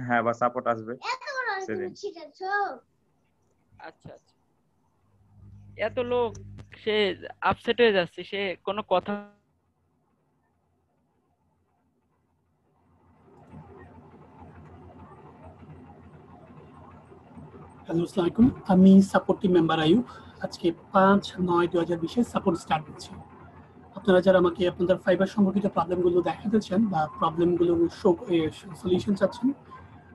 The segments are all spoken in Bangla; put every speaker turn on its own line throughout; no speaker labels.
হ্যাঁ বা সাপোর্ট আসবে সেদিন।
আচ্ছা আচ্ছা, এত লোক, সে আপসেট হয়ে যাচ্ছে, সে কোনো কথা।
হ্যালো, আসসালামু আলাইকুম। আমি সাপোর্ট টিম মেম্বার আয়ুব। আজকে 5/9/2020 সাপোর্ট স্টার্ট করছি। আপনারা যারা আমাকে আপনাদের ফাইবার সম্পর্কিত প্রবলেমগুলো দেখাতে চান বা প্রবলেমগুলোর সলিউশন চাচ্ছেন,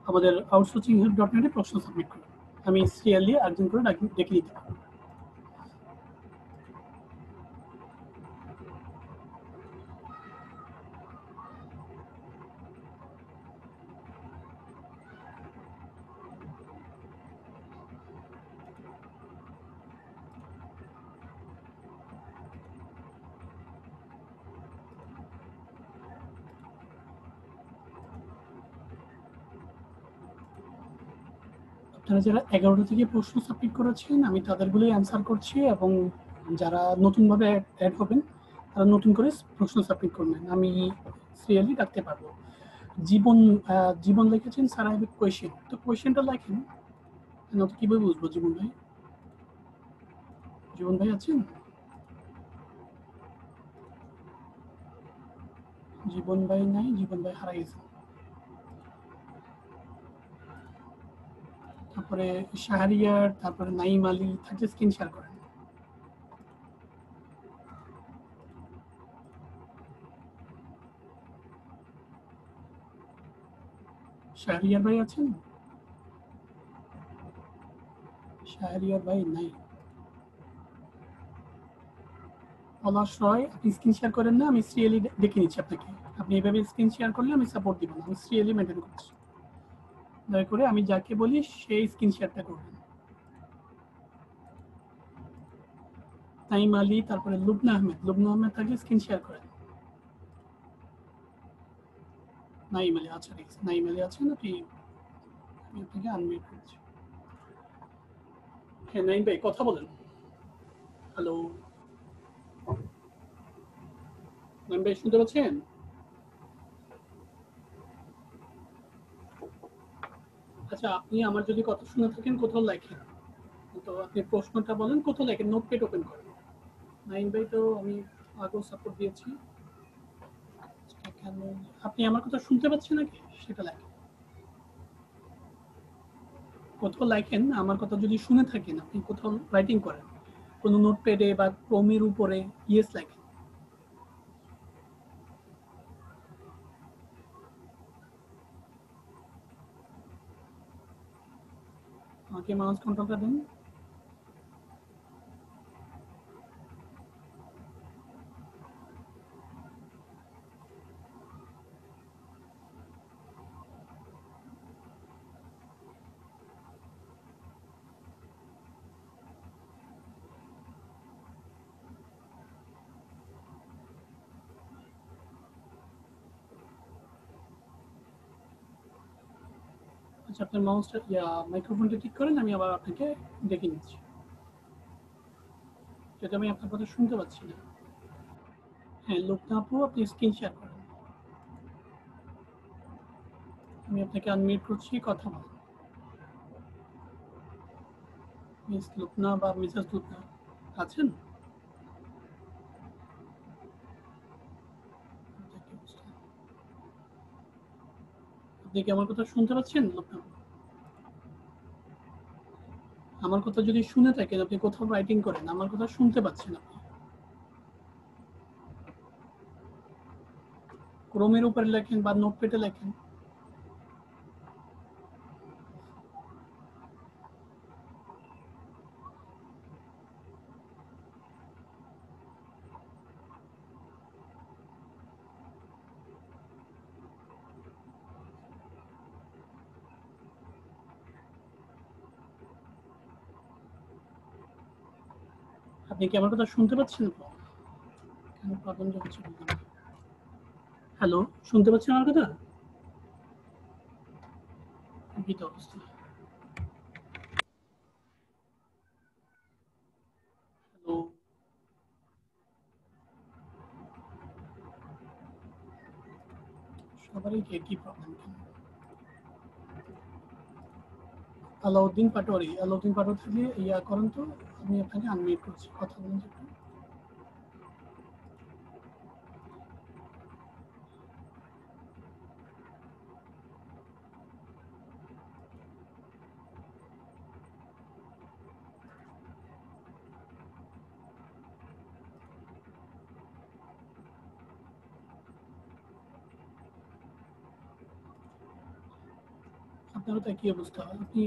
আমাদের outsourcinghelp.net এ প্রশ্ন সাবমিট করুন। আমি সিরিয়ালি একজন করে ডেকে নিতে পারবো। আপনারা যারা 11টা থেকে প্রশ্ন সাবমিট করেছেন, আমি তাদেরগুলোই অ্যান্সার করছি, এবং যারা নতুনভাবে অ্যাড হবেন তারা নতুন করে প্রশ্ন সাবমিট করবেন। আমি সিরিয়ালি রাখতে পারবো। জীবন জীবন লিখেছেন sir, I have a question. তো কোয়েশ্চেনটা লেখেন, নয়তো কিভাবে বুঝবো? জীবন ভাই, জীবন ভাই আছেন? জীবন ভাই নাই, জীবন ভাই হারা গেছেন। তারপরে শাহরিয়ার, তারপরে নাইম আলী থাকলে স্ক্রিন শেয়ার করেন। শাহরিয়ার ভাই আছেন? শাহরিয়ার ভাই নাই। পলাশ রয়, আপনি স্ক্রিন শেয়ার করেন না, আমি সিরিয়ালি দেখে নিচ্ছি আপনাকে। আপনি এভাবে স্ক্রিন শেয়ার করলে আমি সাপোর্ট দিব না, আমি সিরিয়ালি মেনটেন করছি। দয়া করে আমি যাকে বলি সেই স্ক্রিন শেয়ারটা করবেন। নাইম আলী, তারপরে লুবনা আহমেদ। লুবনা আহমেদ থাকলে স্ক্রিন শেয়ার করেন। নাইম আলী, আচ্ছা ঠিক আছে। নাইম আলী আছেন? আপনি, আমি আপনাকে আনমিউট করছি। হ্যাঁ নাইম ভাই, কথা বলেন। হ্যালো নাইম ভাই, শুনতে পাচ্ছেন? আচ্ছা, আপনি আমার যদি কথা শুনে থাকেন কোথাও লেখেন, তো আপনি প্রশ্নটা বলেন কোথাও লেখেন, নোটপ্যাড ওপেন করেন। নাইম ভাই তো আমি আগেও সাপোর্ট দিয়েছি। আপনি আমার কথা শুনতে পাচ্ছেন নাকি সেটা লেখেন। কোথাও লেখেন, আমার কথা যদি শুনে থাকেন, আপনি কোথাও রাইটিং করেন, কোনো নোটপ্যাডে বা ক্রোমের উপরে ইয়েস লেখেন। আমাকে মাউস কন্ট্রোলটা দেন। আচ্ছা, আপনার মাউসটা মাইক্রোফোনটা ঠিক করেন, আমি আবার আপনাকে ডেকে নিচ্ছি, যেটা আমি আপনার কথা শুনতে পাচ্ছি না। হ্যাঁ লোকনা আপু, আপনি স্ক্রিন শেয়ার করেন। আমি আপনাকে আনমিউট করছি, কথা বলেন। মিস লোকনা বা মিসেস লোকনা আছেন? আপনি কি আমার কথা শুনতে পাচ্ছেন লোকনা? আমার কথা যদি শুনে থাকেন, আপনি কোথাও রাইটিং করেন, আমার কথা শুনতে পাচ্ছেন আপনি। ক্রোমের উপরে লেখেন বা নোটপ্যাডে লেখেন। আপনি কি আমার কথা শুনতে পাচ্ছেন? কেন প্রবলেম হচ্ছে? হ্যালো, শুনতে পাচ্ছেন আমার কথা? কি তো অবস্থা? হ্যালো, সবারই কি একই প্রবলেম কেন? আলাউদ্দিন পাটোয়ারি থাকলে ইয়া করেন তো, আমি আপনাকে আনমিউট করছি, কথা বলুন একটু। আপনারও তাই কি অবস্থা? আপনি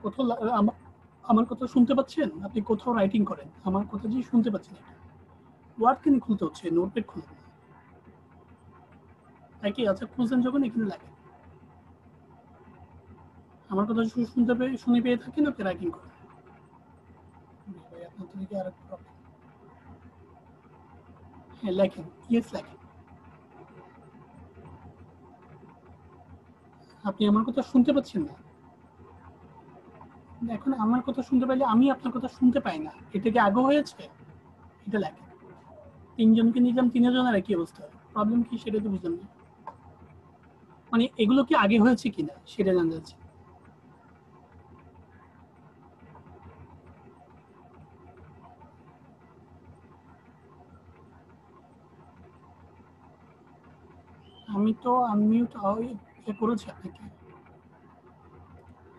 কোথাও আমার কথা শুনতে পাচ্ছেন? আপনি কোথাও রাইটিং করেন, আমার কথা যে শুনতে পাচ্ছেন এটা ওয়ার্ড কেন খুলতে হচ্ছে? নোটপ্যাড খুলুন। তাই কি? আচ্ছা খুলছেন যখন এখানে লেখেন। আমার কথা শুনে পেয়ে থাকেন, আপনি রাইটিং করেন। ভাই আপনার থেকে আর একটা প্রবলেম। হ্যাঁ লেখেন, ইয়েস লেখেন। আপনি আমার কথা শুনতে পাচ্ছেন না। এখন আমার কথা শুনতে পাইলে আমি আপনার কথা শুনতে পাই না, এটা কি আগে হয়েছে? এটা লেখেন। তিনজনকে নিলাম, তিনজনের একই অবস্থা, প্রবলেম কি সেটা তো বুঝলাম না। মানে এগুলো কি আগে হয়েছে কিনা সেটা জানতে চাচ্ছি। আমি তো আনমিউট করেছি আপনাকে,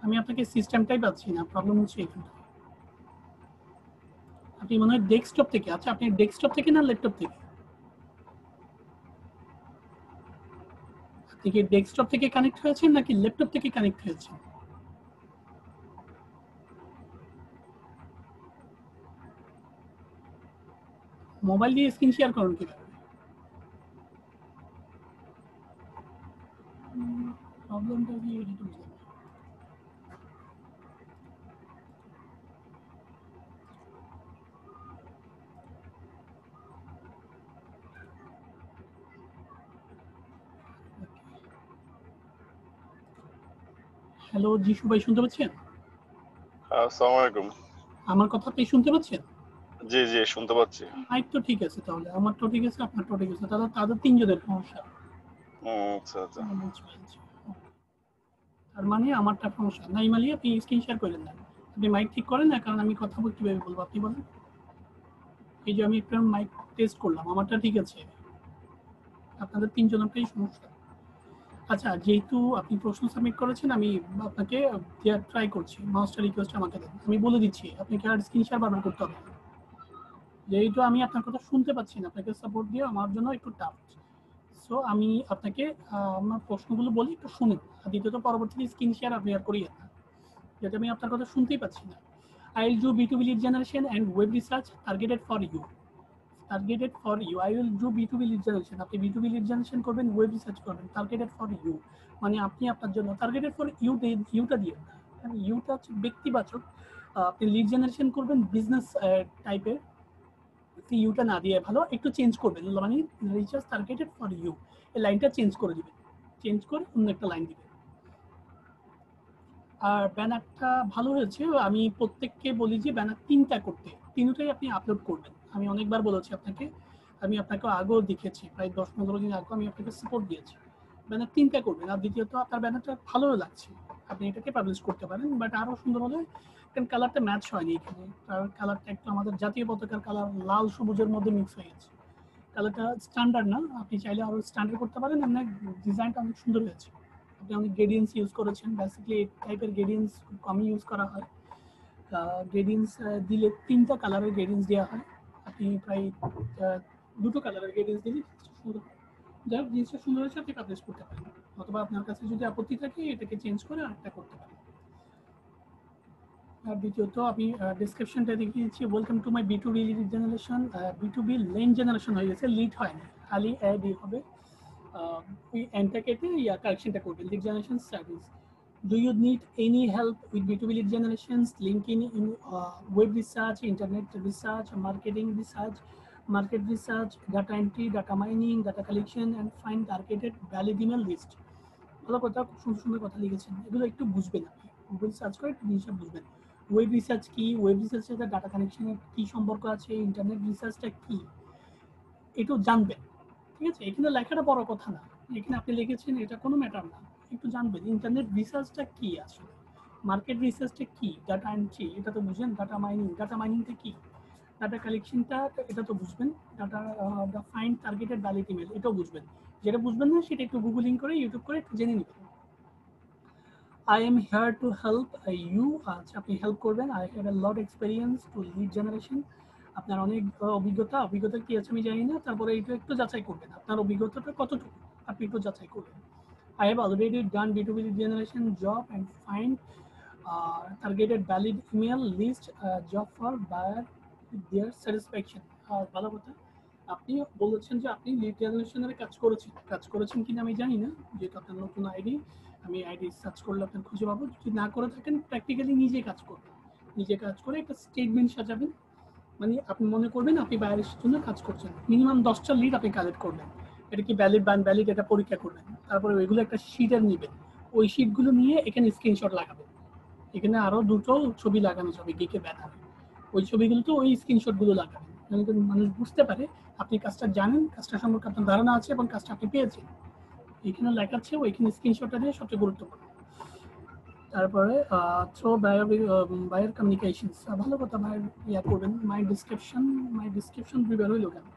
আমি আপনাকে সিস্টেমটাই পাচ্ছি না, প্রবলেম হচ্ছে এখানে। আপনি মনে হয় ডেস্কটপ থেকে, আচ্ছা আপনি ডেস্কটপ থেকে না ল্যাপটপ থেকে? আপনি কি ডেস্কটপ থেকে কানেক্ট হয়েছেন নাকি ল্যাপটপ থেকে কানেক্ট হয়েছেন? মোবাইল দিয়ে স্ক্রিন শেয়ার করুন কিভাবে? প্রবলেমটা কি এটা তো বুঝলাম না। হ্যালো যিশু ভাই, শুনতে পাচ্ছেন?
আসসালামু আলাইকুম।
আমার কথা আপনি শুনতে পাচ্ছেন?
জি জি শুনতে পাচ্ছি।
মাইক তো ঠিক আছে, তাহলে আমারটা ঠিক আছে, আপনারটা ঠিক আছে, তাহলে তাদের তিনজনের সমস্যা।
আচ্ছা আচ্ছা।
তার মানে আমারটা সমস্যা নাই, মালি আপনি স্ক্রিন শেয়ার করেন না, আপনি মাইক ঠিক করেন না, কারণ আমি কথা বলতে কিভাবে বলবো আপনি বলেন। এই যে আমি একটা মাইক টেস্ট করলাম, আমারটা ঠিক আছে, আপনাদের তিনজনেরটাই সমস্যা। আচ্ছা যেহেতু আপনি প্রশ্ন সাবমিট করেছেন, আমি আপনাকে ট্রাই করছি, মাস্টার রিকোয়েস্ট আমাকে দেন, আমি বলে দিচ্ছি আপনাকে আর স্ক্রিন শেয়ার বারবার করতে হবে না। যেহেতু আমি আপনার কথা শুনতে পাচ্ছি না, আপনাকে সাপোর্ট দিয়ে আমার জন্য একটু টাফ। সো আমি আপনাকে আমার প্রশ্নগুলো বলি, একটু শুনুন, আর দ্বিতীয়ত পরবর্তীতে স্ক্রিন শেয়ার আপনি আর করিয়েন না, যেটা আমি আপনার কথা শুনতেই পাচ্ছি না। I will do B2B lead generation and web research targeted for you. I will do B2B lead generation. আপনি B2B lead generation করবেন, ওয়েব রিসার্চ করবেন, টার্গেটেড ফর ইউ, মানে আপনি আপনার জন্য, টার্গেটেড ফর ইউ ইউটা দিয়ে না, কারণ ইউটা হচ্ছে ব্যক্তিবাচক। আপনি লিড জেনারেশন করবেন বিজনেস টাইপের, ইউটা না দিয়ে ভালো একটু চেঞ্জ করবেন, মানে রিসার্চ টার্গেটেড ফর ইউ, এই লাইনটা চেঞ্জ করে দিবেন, চেঞ্জ করে অন্য একটা লাইন দিবেন। আর ব্যানারটা ভালো হয়েছে, আমি প্রত্যেককে বলি যে ব্যানার 3টা করতে, 3টাই আপনি আপলোড করবেন। আমি অনেকবার বলেছি আপনাকে, আমি আপনাকে আগেও দেখেছি, প্রায় 10-15 দিন আগে আমি আপনাকে সাপোর্ট দিয়েছি, ব্যানার 3টা করবেন। আর দ্বিতীয়ত আপনার ব্যানারটা ভালো লাগছে, আপনি এটাকে পাবলিশ করতে পারেন, বাট আরও সুন্দর হলে, কারণ কালারটা ম্যাচ হয়নি এখানে, কালারটা একটু আমাদের জাতীয় পতাকার কালার লাল সবুজের মধ্যে মিক্স হয়ে গেছে, কালারটা স্ট্যান্ডার্ড না, আপনি চাইলে আরও স্ট্যান্ডার্ড করতে পারেন, আপনার ডিজাইনটা অনেক সুন্দর হয়েছে। আপনি অনেক গ্রেডিয়েন্টস ইউজ করেছেন, বেসিক্যালি এই টাইপের গ্রেডিয়েন্টস খুব কমই ইউজ করা হয়। গ্রেডিয়েন্টস দিলে 3টা কালারের গ্রেডিয়েন্টস দেওয়া হয়, আপনি প্রায় 2টো কালারের গ্রেডিয়েন্টস দিলে সুন্দর। যাই হোক, জিনিসটা সুন্দর হয়েছে, আপনি পাবলিশ করতে পারেন, অথবা আপনার কাছে যদি আপত্তি থাকে এটাকে চেঞ্জ করে আরেকটা করতে পারেন। আর দ্বিতীয়ত আমি ডিসক্রিপশনটা দেখিয়ে দিচ্ছি, welcome to my B2B lead generation. B2B lane generation হয়ে গেছে, লিড হয়নি, খালি অ্যাড হবে, ওই এন্ডটা কেটে কারেকশনটা করবেন, lead generation service. Do you need any help with B2B lead generations, linking in web research, internet research, marketing research, market research, data entry, data mining, data collection, and find targeted valid email list? ভালো কথা, খুব সুন্দর সুন্দর কথা লিখেছেন, এগুলো একটু বুঝবেন, আপনি গুগল সার্চ করে একটু জিনিসটা বুঝবেন। ওয়েব রিসার্চ কি, ওয়েব রিসার্চের সাথে ডাটা কানেকশনের কি সম্পর্ক আছে, ইন্টারনেট রিসার্চটা কি, একটু জানবেন। ঠিক আছে, এখানে লেখাটা বড় কথা না, এখানে আপনি লিখেছেন এটা কোনো ম্যাটার না, একটু জানবেন ইন্টারনেট রিসার্চটা কি আসলে, মার্কেট রিসার্চটা কি, ডাটা এন্ট্রি এটা তো বুঝেন, ডাটা মাইনিংটা কি, ডাটা কালেকশনটা এটা তো বুঝবেন, data the find targeted valid email এটাও বুঝবেন। যেটা বুঝবেন না সেটা একটু গুগলিং করে ইউটিউব করে একটু জেনে নেবেন। I am here to help you, আচ্ছা আপনি হেল্প করবেন। I have a lot experience to lead generation, আপনার অনেক অভিজ্ঞতা কি আছে আমি জানি না, তারপরে এটা একটু যাচাই করবেন আপনার অভিজ্ঞতাটা কতটুকু, আপনি একটু যাচাই করবেন। I have already done B2B lead generation job and find targeted valid email list job for buyer with their satisfaction. ভালো কথা, আপনি বলেছেন যে আপনি লিড জেনারেশনের কাজ করেছেন কিনা আমি জানি না, যেহেতু আপনার নতুন আইডি, আমি আইডি সার্চ করলে আপনার খুঁজে পাবো। যদি না করে থাকেন প্র্যাকটিক্যালি নিজে কাজ করবেন, নিজে কাজ করে একটা স্টেটমেন্ট সাজাবেন, মানে আপনি মনে করবেন আপনি বাইরের জন্য কাজ করছেন, মিনিমাম 10টা লিড আপনি কালেক্ট করবেন, এটা কি ভ্যালিড বা আনভ্যালিড এটা পরীক্ষা করবেন, তারপরে ওইগুলো একটা শিটের নেবেন, ওই শিটগুলো নিয়ে এখানে স্ক্রিনশট লাগাবেন, এখানে আরো দুটো ছবি লাগানো যাবে গিকে ব্যানার, ওই ছবিগুলো তো ওই স্ক্রিনশটগুলো লাগাবেন, যাতে মানুষ বুঝতে পারে আপনি কাজটা জানেন, কাজটা সম্পর্কে আপনার ধারণা আছে এবং কাজটা আপনি পেয়েছেন। এখানে লেখা আছে ওইখানে স্ক্রিনশটটা দিয়ে সবচেয়ে গুরুত্বপূর্ণ। তারপরে থ্রো বায়ার কমিউনিকেশনস, ভালো কথা, বায়ার ইয়া করবেন। মাই ডিসক্রিপশন বিবার হইল কেন?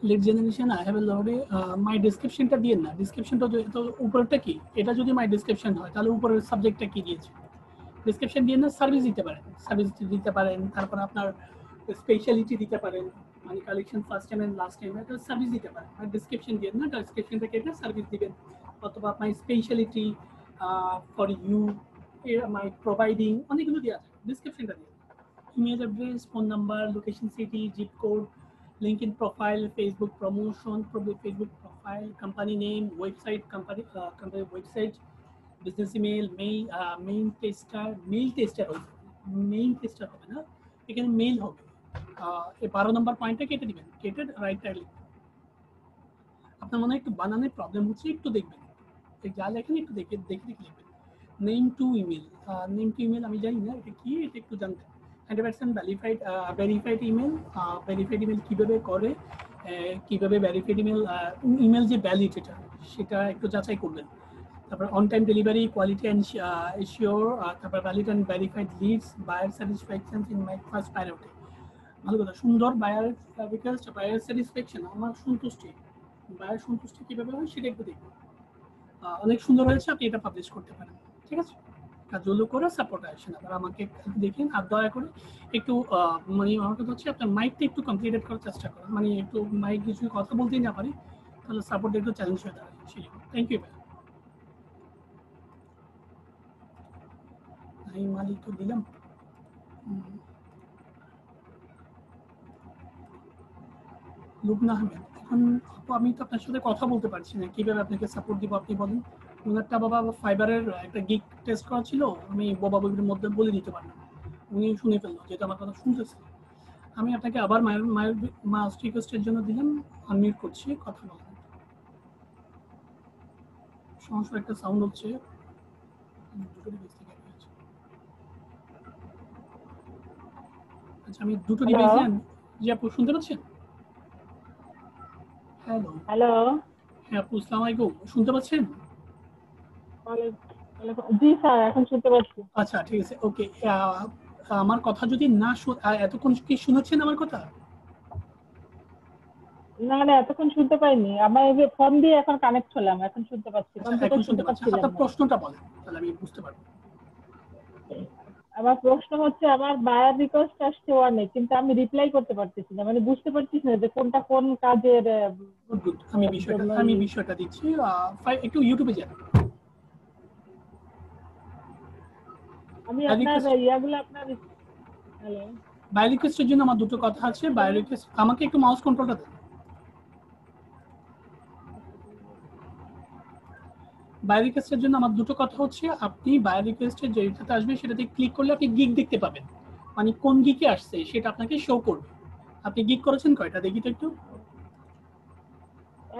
Lead generation I have a লটে, মাই ডেসক্রিপশনটা দিয়ে না, ডেসক্রিপশনটা তো উপরেরটা কি, এটা যদি মাই ডেসক্রিপশন হয় তাহলে উপরের সাবজেক্টটা কি দিয়েছে, ডেসক্রিপশন দিয়ে না সার্ভিস দিতে পারেন, তারপর আপনার স্পেশালিটি দিতে পারেন, মানে collection first time and last time এটা সার্ভিস দিতে পারেন, আর ডেসক্রিপশন দিয়ে না, ডেসক্রিপশনটাকে এটা সার্ভিস দিবেন, অথবা my speciality for you, my providing, অনেকগুলো দেওয়া আছে, ডেসক্রিপশনটা দিয়ে। Email address, phone number, location, city, zip code, LinkedIn profile, Facebook promotion, probably Facebook profile, company name, website, company website, business email, main tester হবে না, এখানে মেইল হবে। এই 12 নম্বর পয়েন্টটা কেটে দিবেন, কেটে রাইটটা লিখবেন। আপনার মনে হয় একটু বানানোর প্রবলেম হচ্ছে, একটু দেখবেন, যা লেখেন একটু দেখে লিখবেন। নেম টু ইমেল আমি জানি না এটা কি, এটা একটু জানতেন। 100% ভেরিফাইড ইমেল কিভাবে করে, কিভাবে ভেরিফাইড ইমেল যে ভ্যালিড সেটা একটু যাচাই করবেন। তারপর on time delivery, quality and assure, তারপর valid and verified leads, buyer satisfaction in my first priority. ভালো কথা, সুন্দর বায়ার রিকোয়েস্ট, বায়ার স্যাটিসফ্যাকশন, আমার সন্তুষ্টি, বায়ার সন্তুষ্টি কিভাবে হয় সেটা একটু দেখুন। অনেক সুন্দর হয়েছে, আপনি এটা পাবলিশ করতে পারেন, ঠিক আছে। কাজগুলো করে সাপোর্ট আসেন, আবার আমাকে দেখেন, আর দয়া করে একটু মানে আমার কথা হচ্ছে আপনার মাইকটা একটু কমপ্লিটেড করার চেষ্টা করেন, মানে একটু মাইক কিছু কথা বলতেই না পারি তাহলে সাপোর্টটা একটু চ্যালেঞ্জ হয়ে দাঁড়ায়। থ্যাংক ইউ ভাই। আমি মালিক তো দিলাম। লুবনা আহমেদ, এখন আমি তো আপনার সাথে কথা বলতে পারছি না, কিভাবে আপনাকে সাপোর্ট দিব আপনি বলেন। ওনারটা বাবা ফাইবারের একটা গিগ টেস্ট করা ছিল, আমি বাবা বইয়ের মধ্যে বলে দিতে পারলাম, উনি শুনে ফেললো, যেহেতু আমার কথা শুনতেছে। আমি আপনাকে আবার মায়ের রিকোয়েস্টের জন্য দিলাম, আনমিউট করছি, কথা বলেন। সমস্যা একটা সাউন্ড হচ্ছে, আচ্ছা আমি দুটো ডিভাইসে, জি আপু শুনতে পাচ্ছেন? হ্যালো, হ্যাঁ আপু আসসালামু আলাইকুম, শুনতে পাচ্ছেন?
জি স্যার, এখন শুনতে পাচ্ছি।
আচ্ছা ঠিক আছে, ওকে। আমার কথা যদি না এতক্ষণ কি শুনেছেন আমার কথা?
না এতক্ষণ শুনতে পাইনি, আমার এই যে ফোন দিয়ে এখন কানেক্ট হলাম, এখন শুনতে পাচ্ছি।
এখন শুনতে পাচ্ছি, আপনার প্রশ্নটা বলেন তাহলে আমি বুঝতে পারবো।
আমার প্রশ্ন হচ্ছে, আমার বায়ার রিকোয়েস্ট আসছে অনেক, কিন্তু আমি রিপ্লাই করতে পারতেছি না, মানে বুঝতে পারছি না যে কোনটা কোন কাজের।
আমি বিষয়টা দিচ্ছি, একটু ইউটিউবে যান।
আমি আপনার ইয়াগুলো আপনার হ্যালো,
বায়ার রিকোয়েস্টের জন্য আমার দুটো কথা আছে। বায়ার রিকোয়েস্ট, আমাকে একটু মাউস কন্ট্রোলটা দেন। বায়ার রিকোয়েস্টের জন্য আমার দুটো কথা হচ্ছে, আপনি বায়ার রিকোয়েস্টের যেটাতে আসবে সেটাতে ক্লিক করলে আপনি গিগ দেখতে পাবেন, মানে কোন গিকে আসছে সেটা আপনাকে শো করবে। আপনি গিগ করেছেন কয়টা দেখি তো একটু।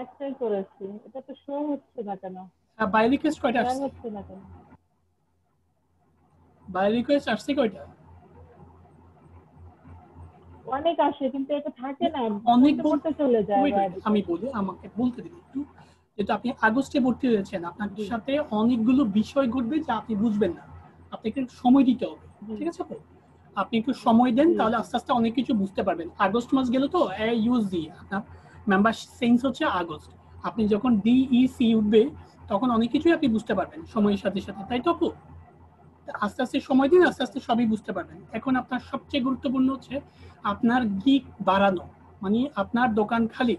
একটাই করেছি, এটা তো শো হচ্ছে না কেন?
বাই রিকোয়েস্ট কয়টা
শেয়ার
আসছে?
হচ্ছে না কেন?
বাই রিকোয়েস্ট আসছে কয়টা?
অনেক আসে কিন্তু এটা থাকে না,
অনেক
পড়তে পড়তে চলে যায়
wait,
বাইরে।
আমি বলি, আমাকে বলতে দিন একটু। যেহেতু আপনি আগস্টে ভর্তি হয়েছেন, আপনার
জি।
সাথে অনেকগুলো বিষয় ঘটবে যা আপনি বুঝবেন না, আপনাকে একটু সময় দিতে হবে,
জি।
ঠিক আছে? তো আপনি একটু সময় দেন,
জি।
তাহলে আস্তে আস্তে অনেক কিছু বুঝতে পারবেন। আগস্ট মাস গেল তো ইউএসডি, আপনার মেম্বার সেন্স হচ্ছে আগস্ট। আপনি যখন ডিইসি উঠবে তখন অনেক কিছুই আপনি বুঝতে পারবেন সময়ের সাথে সাথে, তাই তো আপু? আস্তে আস্তে সময় দিন, আস্তে আস্তে সবই বুঝতে পারবেন। এখন আপনার সবচেয়ে গুরুত্বপূর্ণ হচ্ছে আপনার গিগ বাড়ানো, মানে আপনার দোকান খালি,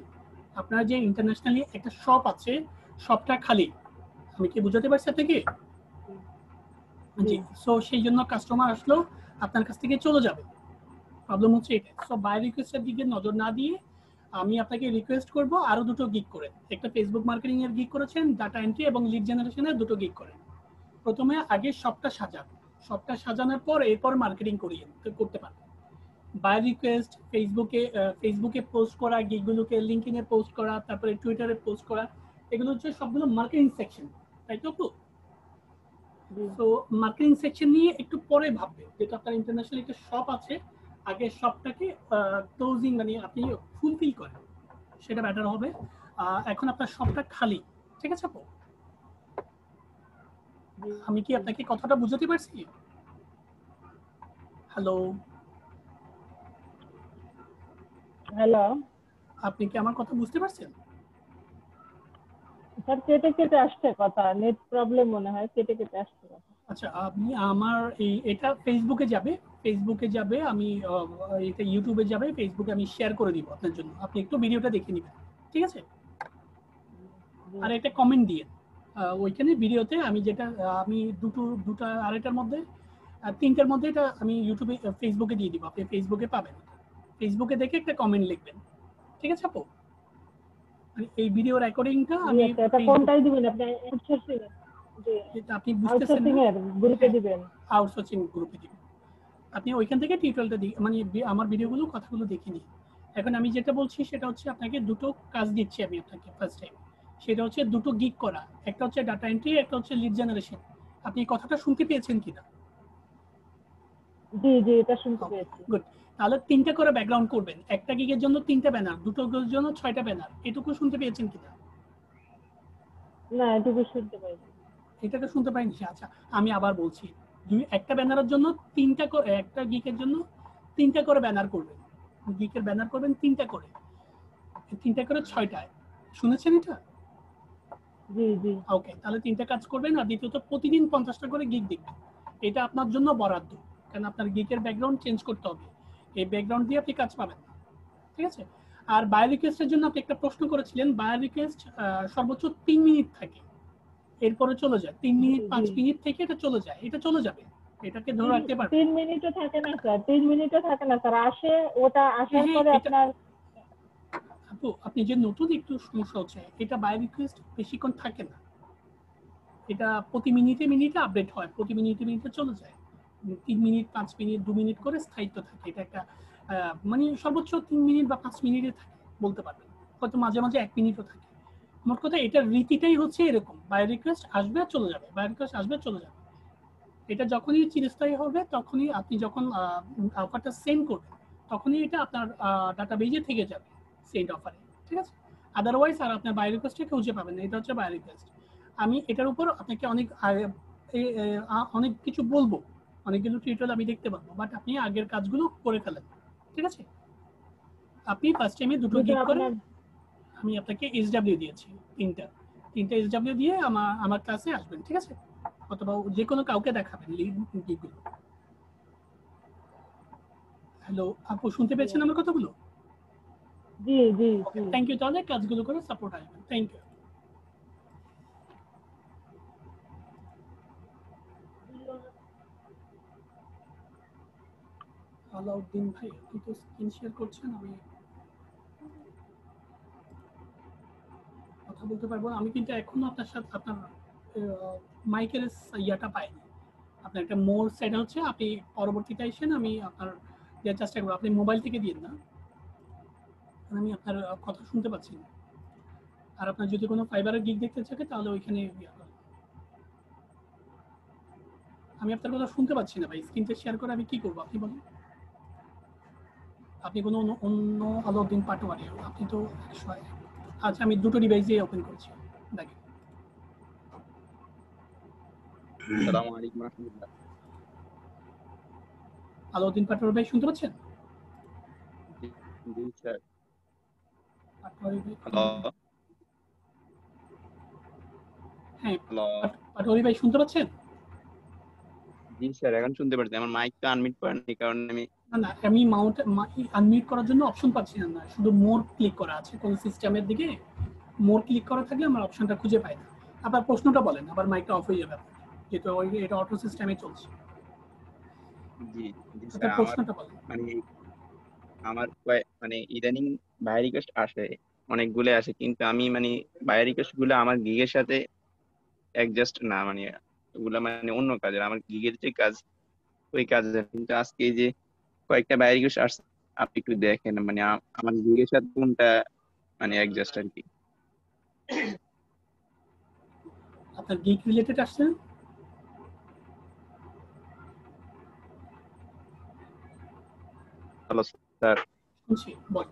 আপনার যে ইন্টারন্যাশনালি একটা শপ আছে, শপটা খালি। আমি কি বুঝাতে পারছি আপনাকে? জি। সো সেই জন্য কাস্টমার আসলো আপনার কাছ থেকে চলে যাবে, প্রবলেম হচ্ছে এটা। সো বাই রিকোয়েস্টের দিকে নজর না দিয়ে আমি আপনাকে রিকোয়েস্ট করব আরো দুটো গিগ করেন। একটা ফেসবুক মার্কেটিং এর গিগ করেছেন, ডাটা এন্ট্রি এবং লিড জেনারেশনের দুটো গিগ করেন। প্রথমে আগে সবটা সাজান, সবটা সাজানোর পর এরপর মার্কেটিং করিয়েন, করতে পারেন। বাই রিকোয়েস্ট, ফেসবুকে পোস্ট করা, গিগগুলোকে লিঙ্কডইনে পোস্ট করা, তারপরে টুইটারে পোস্ট করা, এগুলো হচ্ছে সবগুলো মার্কেটিং সেকশন, তাই তো? তো মার্কেটিং সেকশন নিয়ে একটু পরে ভাববে, যেটা আপনার ইন্টারন্যাশনাল একটা শপ আছে, আগে শপটাকে ক্লোজিং মানে আপনি ফুলফিল করেন, সেটা বেটার হবে। এখন আপনার শপটা খালি, ঠিক আছে আপু? আমি কি আপনাকে কথাটা বুঝাতে পারছি? হ্যালো
হ্যালো,
আপনি কি আমার কথা বুঝতে পারছেন?
স্যার কেটে কেটে আসছে কথা, নেট প্রবলেম মনে হয়, কেটে কেটে আসছে কথা।
আচ্ছা, আপনি আমার এটা ফেসবুকে যাবে, আমি এটা ইউটিউবে যাবে, ফেসবুকে আমি শেয়ার করে দিব আপনার জন্য, আপনি একটু ভিডিওটা দেখে নেবেন, ঠিক আছে? আর একটা কমেন্ট দিয়ে ওইখানে ভিডিওতে আমি যেটা আমি দুটা আড়াইটার মধ্যে তিনটার মধ্যে এটা আমি ইউটিউবে ফেসবুকে দিয়ে দিব, আপনি ফেসবুকে পাবেন। ফেসবুকে দেখে একটা কমেন্ট লিখবেন, ঠিক আছে আপু? এই ভিডিও রেকর্ডিংটা আমি
এটা কোনটাই দিবেন আপনি? আউটসোর্সিং
এটা আপনি বুঝতেছেন
আউটসোর্সিং এর গ্রুপে দিবেন?
আউটসোর্সিং গ্রুপে দিবেন। আপনি ওইখান থেকে টিউটোরিয়ালটা মানে আমার ভিডিওগুলো কথাগুলো দেখে নিন। এখন আমি যেটা বলছি সেটা হচ্ছে আপনাকে দুটো কাজ দিচ্ছি আমি আপনাকে ফার্স্ট টাইম, সেটা হচ্ছে দুটো গিগ করা, একটা হচ্ছে ডাটা এন্ট্রি, একটা হচ্ছে লিড জেনারেশন। আপনি কথাটা শুনতে পেয়েছেন কিনা?
জি জি, এটা শুনতে পেয়েছি।
গুড। তাহলে তিনটা করে ব্যাকগ্রাউন্ড করবেন, একটা গিগের জন্য তিনটা ব্যানার, দুটো গিগের জন্য 6টা ব্যানার, এটুকু শুনতে পেয়েছেন কিনা?
না, এটুকু শুনতে পাইনি।
এটাকে শুনতে পাইনি? আচ্ছা, আমি আবার বলছি, একটা ব্যানারের জন্য তিনটা করে, একটা গিগের জন্য তিনটা করে ব্যানার করবেন, গিগের ব্যানার করবেন তিনটা করে, 6টায়। শুনেছেন এটা?
জি জি।
ওকে, তাহলে তিনটা কাজ করবেন। আর দ্বিতীয়ত প্রতিদিন 50টা করে গিগ দেখবেন, এটা আপনার জন্য বরাদ্দ, কারণ আপনার গিগের ব্যাকগ্রাউন্ড চেঞ্জ করতে হবে, এই ব্যাকগ্রাউন্ড দিয়ে আপনি কাজ পাবেন না, ঠিক আছে? আর বায়ো রিকোয়েস্টের জন্য আপনি একটা প্রশ্ন করেছিলেন, বায়ো রিকোয়েস্ট সর্বোচ্চ 3 মিনিট থাকে, এরপরে চলে যায় 3 মিনিট 5 মিনিট থেকে এটা চলে যায়, এটা চলে যাবে, এটাকে ধরে রাখতে পারবেন।
3 মিনিটও থাকে না স্যার, 3 মিনিটও থাকে না স্যার, আসে ওটা আসার পরে আপনার
আপু আপনি যে নতুন একটু সমস্যা হচ্ছে, এটা বাই রিকোয়েস্ট বেশিক্ষণ থাকে না, এটা প্রতি মিনিটে মিনিটে আপডেট হয়, প্রতি মিনিটে মিনিটে চলে যায়, 3 মিনিট 5 মিনিট 2 মিনিট করে স্থায়িত্ব থাকে, এটা একটা মানে সর্বোচ্চ 3 মিনিট বা 5 মিনিটে থাকে বলতে পারবেন, হয়তো মাঝে মাঝে 1 মিনিটও থাকে। মোট কথা এটার রীতিটাই হচ্ছে এরকম, বাই রিকোয়েস্ট আসবে আর চলে যাবে, বাই রিকোয়েস্ট আসবে চলে যাবে। এটা যখনই চিরস্থায়ী হবে, তখনই আপনি যখন অফারটা সেন্ড করবেন, তখনই এটা আপনার ডাটাবেজে থেকে যাবে সেন্ড অফারে, ঠিক আছে? আদারওয়াইজ আর আপনার বাই রিকোয়েস্টে খুঁজে পাবেন না, এটা হচ্ছে বাই রিকোয়েস্ট। আমি এটার উপর আপনাকে অনেক কিছু বলবো, অনেকগুলো টিউটোরিয়াল আমি দেখতে পাবো, বাট আপনি আগের কাজগুলো করে ফেলেন, ঠিক আছে? আপনি ফার্স্ট টাইমে দুটো গিগ করে, আমি আপনাকে SW দিয়েছি, তিনটা SW দিয়ে আমার ক্লাসে আসবেন, ঠিক আছে? অথবা যে কোনো কাউকে দেখাবেন গিগগুলো। হ্যালো আপু, শুনতে পেয়েছেন আমার কথাগুলো?
জি জি।
থ্যাংক ইউ, তাহলে কাজগুলো করে সাপোর্ট আসবেন, থ্যাংক ইউ। আলাউদ্দিন ভাই, আপনি তো স্ক্রিন শেয়ার করছেন, আমি কথা বলতে পারবো না। আমি কিন্তু এখনো আপনার সাথে আপনার মাইকের ইয়াটা পাইনি, আপনার একটা মোর সেট হচ্ছে, আপনি পরবর্তীতে এসেন, আমি আপনার দেওয়ার চেষ্টা করবো, আপনি মোবাইল থেকে দিন না, আমি আপনার কথা শুনতে পাচ্ছি না। আর আপনার যদি কোনো ফাইবারের গিগ দেখতে থাকে তাহলে ওইখানে আমি আপনার কথা শুনতে পাচ্ছি না ভাই। স্ক্রিনটা শেয়ার করে আমি কি করবো আপনি বলুন। আপনি কোনো অন্য আলাউদ্দিন পাটোয়ারি, আপনি তো 101। আচ্ছা, আমি দুটো ডিভাইসে ওপেন করছি, দেখেন।
আসসালামু আলাইকুম রাহমাতুল্লাহ।
আলাউদ্দিন পাটোয়ারি ভাই শুনতে পাচ্ছেন?
জি স্যার।
পাটোয়ারি ভাই,
হ্যালো
হ্যাঁ
হ্যালো।
পাটোয়ারি ভাই শুনতে পাচ্ছেন?
জি স্যার, এখন শুনতে পাচ্ছি। আমার মাইকটা আনমিউট করেন, এই কারণে আমি
না, আমি আনমিউট করার জন্য অপশন পাচ্ছি না, শুধু মোর ক্লিক করা আছে কোন সিস্টেমের দিকে। মোর ক্লিক করা থাকলে আমার অপশনটা খুঁজে পাই না। আবার প্রশ্নটা বলেন, আবার মাইকটা অফ হয়ে যাবে আপনার, যেহেতু এটা অটো সিস্টেমে চলছে।
জি জি
আপনার
স্যার, আমার
প্রশ্নটা বলেন।
আমার ইদানিং বাই রিকোয়েস্ট আসে, অনেকগুলো আসে, কিন্তু আমি বাই রিকোয়েস্ট গুলো আমার গিগের সাথে অ্যাডজাস্ট না, ওগুলা অন্য কাজের, আমার গিগের যে কাজ ওই কাজের। কিন্তু আজকে এই যে কয়েকটা বাই রিকোয়েস্ট আসছে, আপনি একটু দেখেন আমার গিগের সাথে কোনটা অ্যাডজাস্ট আর কি।
আপনার গিগ রিলেটেড আসছে?
Hello sir.
শুনছি, বল।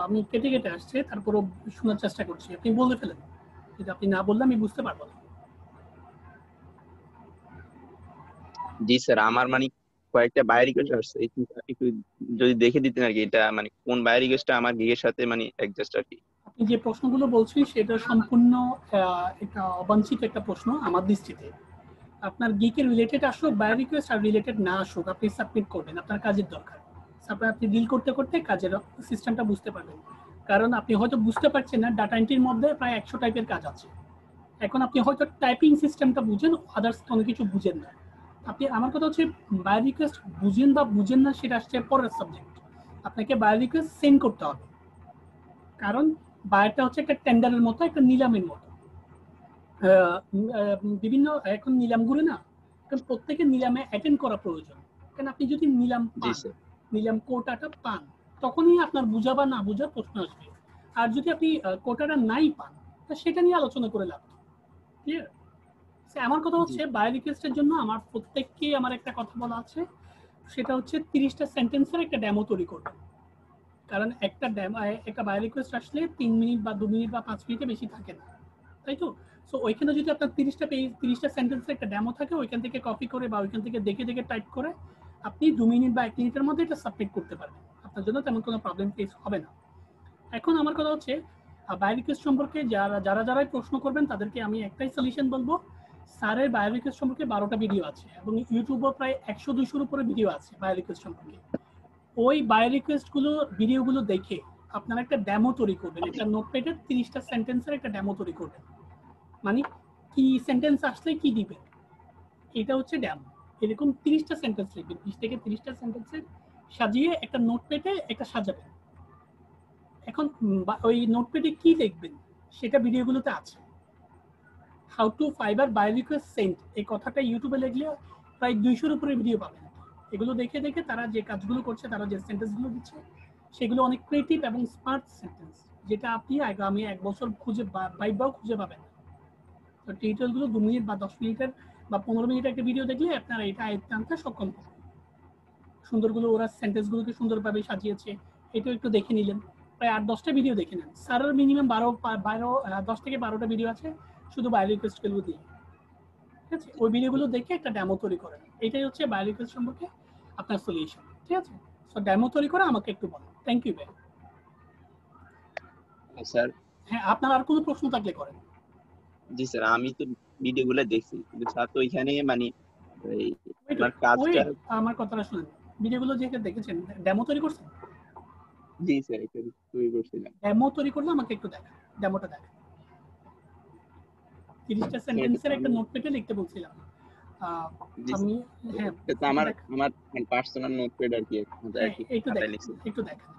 আমি কেটে কেটে আসছে, তারপরও শোনার চেষ্টা করছি। আপনি বলতে ফেলেন, যদি আপনি না বললে আমি বুঝতে পারবো না।
জি স্যার, আমার কয়েকটা বাই রিকোয়েস্ট আসছে, একটু যদি দেখে দিতেন আর কি, এটা কোন বাই রিকোয়েস্টটা আমার গিগের সাথে অ্যাডজাস্ট আর কি।
আপনি যে প্রশ্নগুলো বলছেন সেটা সম্পূর্ণ একটা অবাঞ্ছিত একটা প্রশ্ন আমার দৃষ্টিতে। আপনার গিকের রিলেটেড আসুক, বাই রিকোয়েস্ট আর রিলেটেড না আসুক, আপনি সাবমিট করবেন, আপনার কাজের দরকার। তারপরে আপনি ডিল করতে করতে কাজের সিস্টেমটা বুঝতে পারবেন। কারণ আপনি হয়তো বুঝতে পারছেন না, ডাটা এন্ট্রির মধ্যে প্রায় 100 টাইপের কাজ আছে। এখন আপনি হয়তো টাইপিং সিস্টেমটা বুঝেন, আদার্স কোনো কিছু বুঝেন না। আপনি, আমার কথা হচ্ছে, বাই রিকোয়েস্ট বুঝেন বা বুঝেন না সেটা আসছে পরের সাবজেক্ট। আপনাকে বাই রিকোয়েস্ট সেন্ড করতে হবে, কারণ বায়ারটা হচ্ছে একটা টেন্ডারের মতো, একটা নিলামের মতো। বিভিন্ন এখন নিলাম ঘুরে না, কারণ প্রত্যেকের নিলামে অ্যাটেন্ড করা প্রয়োজন। কারণ আপনি যদি নিলাম পান, নিলাম কোটাটা পান, তখনই আপনার বুঝা বা না বুঝার প্রশ্ন আসবে। আর যদি আপনি কোটাটা নাই পান, তা সেটা নিয়ে আলোচনা করে লাভ। ক্লিয়ার? আমার কথা হচ্ছে, বাই রিকোয়েস্টের জন্য আমার প্রত্যেককে আমার একটা কথা বলা আছে, সেটা হচ্ছে 30টা সেন্টেন্সের একটা ডেমো তৈরি করবেন। কারণ একটা বাই রিকোয়েস্ট আসলে 3 মিনিট বা 2 মিনিট বা 5 মিনিটে বেশি থাকে না, তাই তো? সো ওইখানে যদি আপনার 30টা সেন্টেন্সের একটা ডেমো থাকে, ওইখান থেকে কপি করে বা ওইখান থেকে দেখে দেখে টাইপ করে আপনি 2 মিনিট বা 1 মিনিটের মধ্যে এটা সাবমিট করতে পারবেন। আপনার জন্য তেমন কোনো প্রবলেম ফেস হবে না। এখন আমার কথা হচ্ছে, বাই রিকোয়েস্ট সম্পর্কে যারাই প্রশ্ন করবেন তাদেরকে আমি একটাই সলিউশন বলবো। স্যারের বাই রিকোয়েস্ট সম্পর্কে 12টা ভিডিও আছে, এবং ইউটিউবেও প্রায় 100-200-র উপরে ভিডিও আছে বাই রিকোয়েস্ট সম্পর্কে। ওই বাই রিকোয়েস্ট ভিডিওগুলো দেখে আপনারা একটা ডেমো তৈরি করবেন, একটা নোটপ্যাডে 30টা সেন্টেন্সের একটা ডেমো তৈরি করবেন। মানে কি সেন্টেন্স আসলে কি দিবেন, এটা হচ্ছে ডেমো। এরকম 30টা সেন্টেন্স লিখবেন, 20 থেকে 30টা সেন্টেন্সের সাজিয়ে একটা নোটপ্যাডে একটা সাজাবেন। এখন ওই নোটপ্যাডে কি লিখবেন সেটা ভিডিওগুলোতে আছে। How to Fiverr by request sent, এই কথাটা ইউটিউবে লিখলে প্রায় 200-র উপরে ভিডিও পাবেন। এগুলো দেখে দেখে তারা যে কাজগুলো করছে, তারা যে সেন্টেন্সগুলো দিচ্ছে, সেগুলো অনেক ক্রিয়েটিভ এবং স্মার্ট সেন্টেন্স, যেটা আপনি আগামী 1 বছর ভাইবাও খুঁজে পাবেন। তো টিউটোরিয়ালগুলো 2 মিনিট বা 10 মিনিটের বা 15 মিনিটের একটা ভিডিও দেখলে আপনারা এটা আয়ত্তে আনতে সক্ষম হবেন। সুন্দরগুলো ওরা সেন্টেন্সগুলোকে সুন্দরভাবে সাজিয়েছে, এটাও একটু দেখে নিলেন। প্রায় 8-10টা ভিডিও দেখে নেন। স্যারের মিনিমাম 10 থেকে 12টা ভিডিও আছে শুধু বাই রিকোয়েস্টগুলো দিয়ে। ঠিক আছে? ওই ভিডিওগুলো দেখে একটা ডেমো তৈরি করেন। এটাই হচ্ছে বাই রিকোয়েস্ট সম্পর্কে আপনার সলিউশন। ঠিক আছে? সো ডেমো তৈরি করে আমাকে একটু বলুন। থ্যাংক ইউ ভাই।
স্যার।
হ্যাঁ, আপনার আর কোনো প্রশ্ন থাকলে করেন।
জি স্যার, আমি তো ভিডিওগুলো দেখছি, কিন্তু স্যার তো ওইখানে আপনার কাজটা।
আমার কথাটা শুনেন, ভিডিওগুলো যে দেখেছেন, ডেমো তৈরি করছেন?
জি স্যার, এটা তৈরি করছিলাম।
ডেমো তৈরি করলে আমাকে একটু দেখান, ডেমোটা দেখান। 30টা সেন্টেন্সের একটা নোটপ্যাডে লিখতে বলছিলাম আমি। হ্যাঁ,
এটা আমার পার্সোনাল নোটপ্যাড আর কি,
একটু দেখান।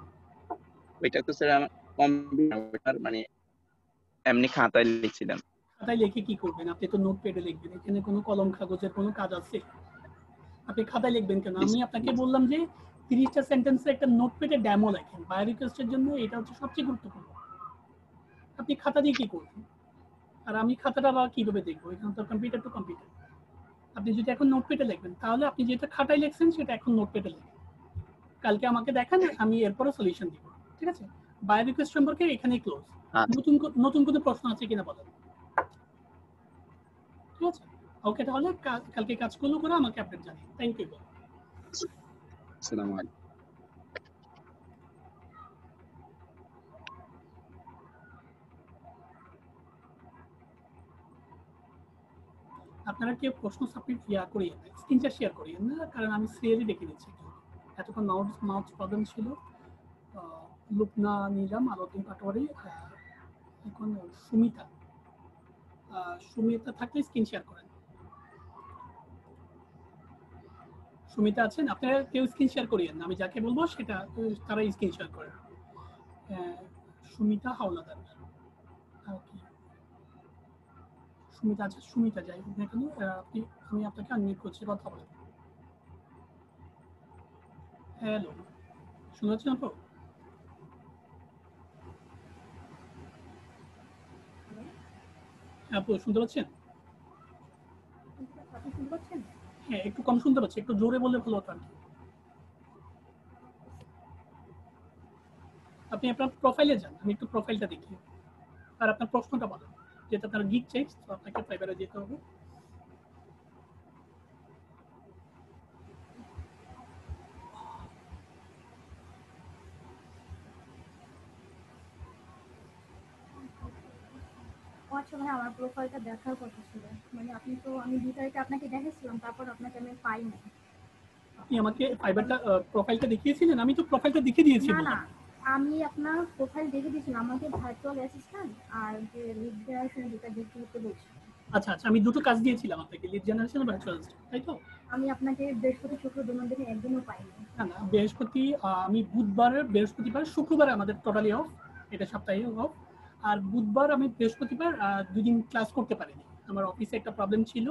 ওইটা তো স্যার আমার কম্পিউটার, এমনি খাতায় লিখছিলাম।
খাতায় লিখে কি করবেন? আপনি তো নোটপ্যাডে লিখবেন। এখানে কোনো কলম কাগজের কোনো কাজ আছে? আপনি খাতায় লিখবেন কেন? আমি আপনাকে বললাম যে 30টা সেন্টেন্সের একটা নোটপ্যাডে ডেমো লেখেন। বায়ো রিকোয়েস্টের জন্য এটা হচ্ছে সবচেয়ে গুরুত্বপূর্ণ। আপনি খাতা দিয়ে কি করবেন? আর আমি খাতাটা আবার কিভাবে দেখবো? এখানে তো কম্পিউটার টু কম্পিউটার। আপনি যদি এখন নোটপ্যাডে লিখবেন, তাহলে আপনি যেটা খাতায় লিখছেন সেটা এখন নোটপ্যাডে লিখেন। কালকে আমাকে দেখান, আমি এরপরে সলিউশন দিব। ঠিক আছে? বায়ো রিকোয়েস্ট সম্পর্কে এখানেই ক্লোজ। নতুন কোনো প্রশ্ন আছে কিনা বলেন। ঠিক আছে? ওকে, তাহলে কালকে কাজগুলো করে আমাকে আপডেট জানিয়ে। Thank you.
আসসালামু আলাইকুম।
আপনারা কেউ প্রশ্ন সাবমিট করিয়েন না, স্ক্রিনটা শেয়ার করিয়েন না, কারণ আমি সিরিয়ালি দেখে নিচ্ছি। এতক্ষণ মাউথ প্রবলেম ছিল। লুপনা নিলাম, আলোদিন পাটোয়ারি, এখন সুমিতা থাকলে স্ক্রিন শেয়ার করেন। সুমিতা আছেন? আপনারা কেউ স্ক্রিন শেয়ার করিয়েন না, আমি যাকে বলবো সেটা তারা স্ক্রিন শেয়ার করেন। সুমিতা হাওলাদার, সুমিতা আছে? সুমিতা যাই হোক না কেন, আমি আপনাকে আনমিউট করছি, কথা বলেন। হ্যালো, শুনতে পাচ্ছেন আপু? আপু শুনতে পাচ্ছেন? হ্যাঁ, একটু কম শুনতে পাচ্ছি, একটু জোরে বললে ভালো হতো আর কি। আপনি আপনার প্রোফাইলে যান, আমি একটু প্রোফাইলটা দেখি, আর আপনার প্রশ্নটা বলেন। যেটা আপনার গিগ চাই, তো আপনাকে ফাইবারে যেতে হবে।
আচ্ছা ভাই, আমার প্রোফাইলটা দেখার কথা ছিল। মানে আপনি তো, আমি 2 তারিখে আপনাকে দেখেছিলাম, তারপর আপনাকে আমি পাই নাই।
আপনি আমাকে ফাইবারটা প্রোফাইলটা দেখিয়েছিলেন? আমি তো প্রোফাইলটা দেখিয়ে দিয়েছি।
না, আমি আপনার প্রোফাইল দেখে দিয়েছিলাম, আমাকে ভার্চুয়াল অ্যাসিস্ট্যান্ট আর যে লিড জেনারেশন যেটা দেখতে করতে বলছিলাম।
আচ্ছা, আমি দুটো কাজ দিয়েছিলাম আপনাকে, লিড জেনারেশন আর ভার্চুয়াল অ্যাসিস্ট্যান্ট, তাই তো?
আমি আপনাকে বৃহস্পতি শুক্র দুদিন দিনে একদিনও পাইনি।
না, বৃহস্পতি, আমি বুধবার, বৃহস্পতিবার, শুক্রবার আমাদের টোটালি অফ, এটা সাপ্তাহিক অফ। আর বুধবার আমি বৃহস্পতিবার 2 দিন ক্লাস করতে পারিনি, আমার অফিসে একটা প্রবলেম ছিল,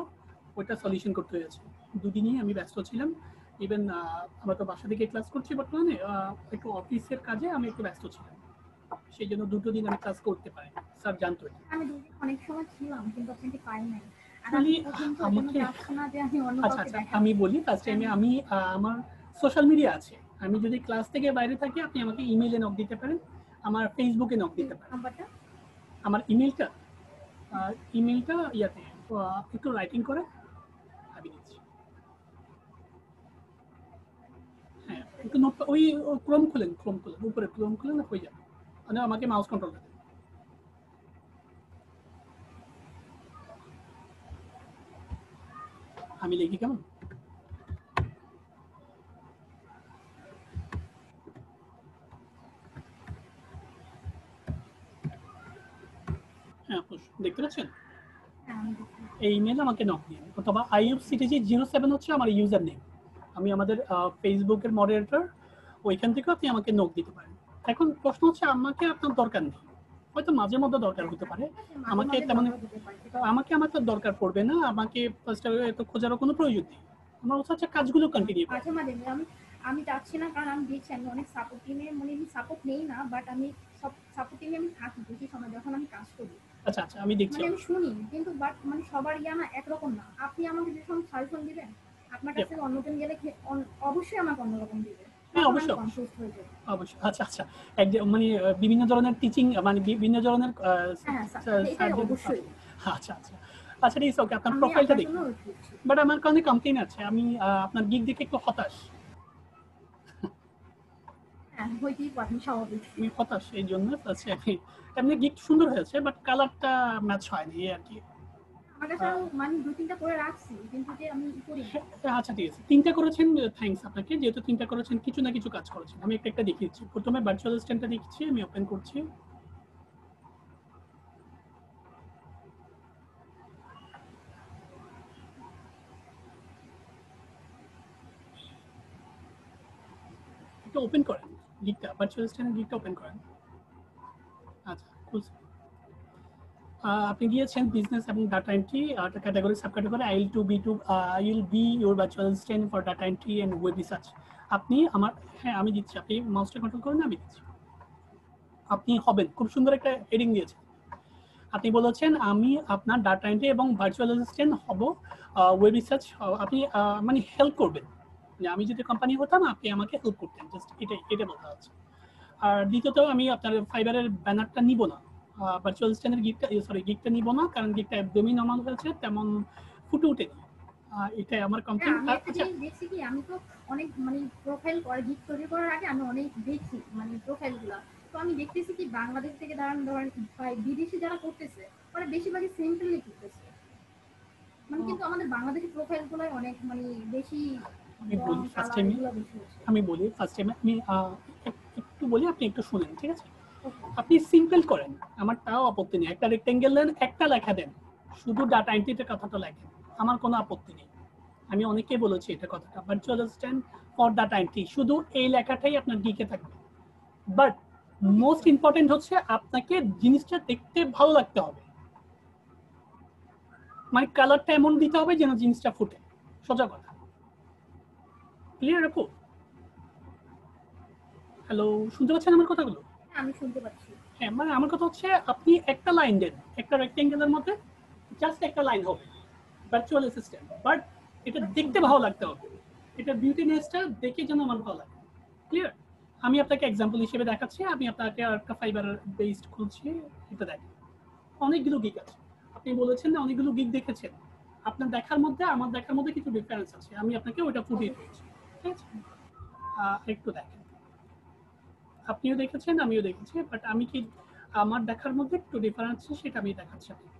ওইটা সলিউশন করতে হয়েছে। 2 দিনই আমি ব্যস্ত ছিলাম। ইভেন আমরা তো বাসা থেকে ক্লাস করছি বর্তমানে, একটু অফিসের কাজে আমি একটু ব্যস্ত ছিলাম, সেই জন্য 2 দিন আমি ক্লাস করতে পারিনি। স্যার জানতো এটা।
আমি 2 দিন অনেক সময় ছিলাম, কিন্তু আপনাকে পাই নাই।
আমি বলি, ফার্স্ট টাইমে আমি আমার সোশ্যাল মিডিয়া আছে, আমি যদি ক্লাস থেকে বাইরে থাকি আপনি আমাকে ইমেইলে নক দিতে পারেন, আমার ফেসবুকে নক দিতে পারেন। আমার ইমেইলটা ইয়াতে একটু রাইটিং করে আমি দিচ্ছি। হ্যাঁ, একটু নোট, ওই ক্রোম খুলেন, উপরে ক্রোম খুলেন, হয়ে যাবে। মানে আমাকে মাউস কন্ট্রোল দেন। আমি লিখি কেমন? হ্যাঁ, দেখতে পাচ্ছেন? এই ইমেল আমাকে নক দিন, অথবা IUCTG07 হচ্ছে আমার ইউজার নেম। আমি আমাদের ফেসবুকের মডারেটর, ওইখান থেকে আপনি আমাকে নক দিতে পারেন। এখন প্রশ্ন হচ্ছে, আমাকে আপনার দরকার নেই, হয়তো মাঝে মধ্যে দরকার হতে পারে। আমাকে তেমন আমার তো দরকার পড়বে না, আমাকে ফার্স্ট এত খোঁজারও কোনো প্রয়োজন নেই। আমার হচ্ছে কাজগুলো কন্টিনিউ করতে।
মাঝে মাঝে আমি চাচ্ছি না, কারণ আমি দেখছি আমি অনেক সাপোর্ট টিমে, মানে আমি সাপোর্ট নেই না, বাট আমি সব সাপোর্ট টিমে আমি থাকি বেশি সময় যখন আমি কাজ করি।
আচ্ছা, আমি দেখছি,
মানে আমি শুনি, কিন্তু বাট মানে সবার না একরকম না। আপনি আমাকে যে সময় সাজেশন দিবেন, আপনার কাছে অন্যজন গেলে অবশ্যই আমাকে অন্যরকম দিবে।
হ্যাঁ, অবশ্যই। আচ্ছা, মানে বিভিন্ন ধরনের টিচিং, মানে বিভিন্ন ধরনের
অবশ্যই।
আচ্ছা, ইটস ওকে। আপনার প্রোফাইলটা দেখুন, বাট আমার কারণে কমপ্লেইন আছে, আমি আপনার গিগ দেখে একটু হতাশ। আমি হতাশ এই জন্য। আমি এমনি গিগ সুন্দর হয়েছে, বাট কালারটা ম্যাচ হয়নি আর কি। আচ্ছা, ঠিক আছে, 3টা করেছেন, থ্যাঙ্কস আপনাকে। যেহেতু 3টা করেছেন, কিছু না কিছু কাজ করেছেন। আমি একটা দেখিয়েছি। প্রথমে ভার্চুয়াল অ্যাসিস্ট্যান্টটা দেখছি, আমি ওপেন করছি। এটা ওপেন করেন, গিগটা, ভার্চুয়াল অ্যাসিস্ট্যান্টের গিগটা ওপেন করেন। আচ্ছা, খুলছে। আপনি দিয়েছেন বিজনেস এবং data entry category sub category I will be your virtual assistant for data entry and web research. আপনি আমার, হ্যাঁ আমি দিচ্ছি, আপনি মাউসটা কন্ট্রোল করেন, আমি দিচ্ছি, আপনি হবেন। খুব সুন্দর একটা হেডিং দিয়েছেন। আপনি বলেছেন আমি আপনার ডাটা এন্ট্রি এবং ভার্চুয়াল অ্যাসিস্ট্যান্ট হব, ওয়েব রিসার্চ আপনি মানে হেল্প করবেন, যে আমি যদি কোম্পানি হতাম আপনি আমাকে হেল্প করতেন, জাস্ট এটা বলতে হচ্ছে। আর দ্বিতীয়ত আমি আপনার ফাইবারের ব্যানারটা নিব না, ভার্চুয়াল অ্যাসিস্ট্যান্টের গিগটা নিব না, কারণ গিগটা একদমই নরমাল হয়েছে, তেমন ফুটে ওঠেনি। এটাই আমার কমপ্লেইন।
আমি একটা জিনিস দেখছি কি, আমি তো অনেক মানে প্রোফাইল করে গিগ তৈরি করার আগে আমি অনেক দেখছি মানে প্রোফাইলগুলো, তো আমি দেখতেছি কি বাংলাদেশ থেকে ধরেন বিদেশি যারা করতেছে ওরা বেশিরভাগই সিম্পলি করতেছে, মানে কিন্তু আমাদের বাংলাদেশি প্রোফাইলগুলো অনেক মানে বেশি
আমি বলি ফার্স্ট টাইমে আমি একটু বলি, আপনি একটু শুনেন, ঠিক আছে? আপনি সিম্পল করেন, আমার তাও আপত্তি নেই, একটা রেক্টেঙ্গেল দেন, একটা লেখা দেন, শুধু ডাটা এন্ট্রিতে কথাটা লেখেন, আমার কোনো আপত্তি নেই। আমি অনেকেই বলেছি এটা কথাটা, virtual assistant for data entry, শুধু এই লেখাটাই আপনার গিকে থাকবে। বাট মোস্ট ইম্পর্টেন্ট হচ্ছে আপনাকে জিনিসটা দেখতে ভালো লাগতে হবে, মানে কালারটা এমন দিতে হবে যেন জিনিসটা ফুটে, সোজা কথা। ক্লিয়ার আপু? হ্যালো, শুনতে পাচ্ছেন আমার কথাগুলো?
আমি শুনতে পাচ্ছি।
হ্যাঁ, মানে আমার কথা হচ্ছে আপনি একটা লাইন দেন, একটা রেক্টেঙ্গেলের মধ্যে জাস্ট একটা লাইন হবে ভার্চুয়াল অ্যাসিস্ট্যান্ট, বাট এটা দেখতে ভালো লাগতে হবে, এটা বিউটিনেসটা দেখে যেন আমার ভালো লাগে। ক্লিয়ার? আমি আপনাকে এক্সাম্পল হিসেবে দেখাচ্ছি, আমি আপনাকে একটা ফাইবার বেসড খুলছি, এটা দেখেন, অনেকগুলো গিগ আছে। আপনি বলেছেন না অনেকগুলো গিগ দেখেছেন, আপনার দেখার মধ্যে আমার দেখার মধ্যে কিছু ডিফারেন্স আছে, আমি আপনাকে ওটা ফুটিয়ে দিয়েছি, ঠিক আছে? একটু দেখেন, আপনিও দেখেছেন আমিও দেখেছি, বাট আমি কি আমার দেখার মধ্যে একটু ডিফারেন্স আছে সেটা আমি দেখাচ্ছি আপনাকে।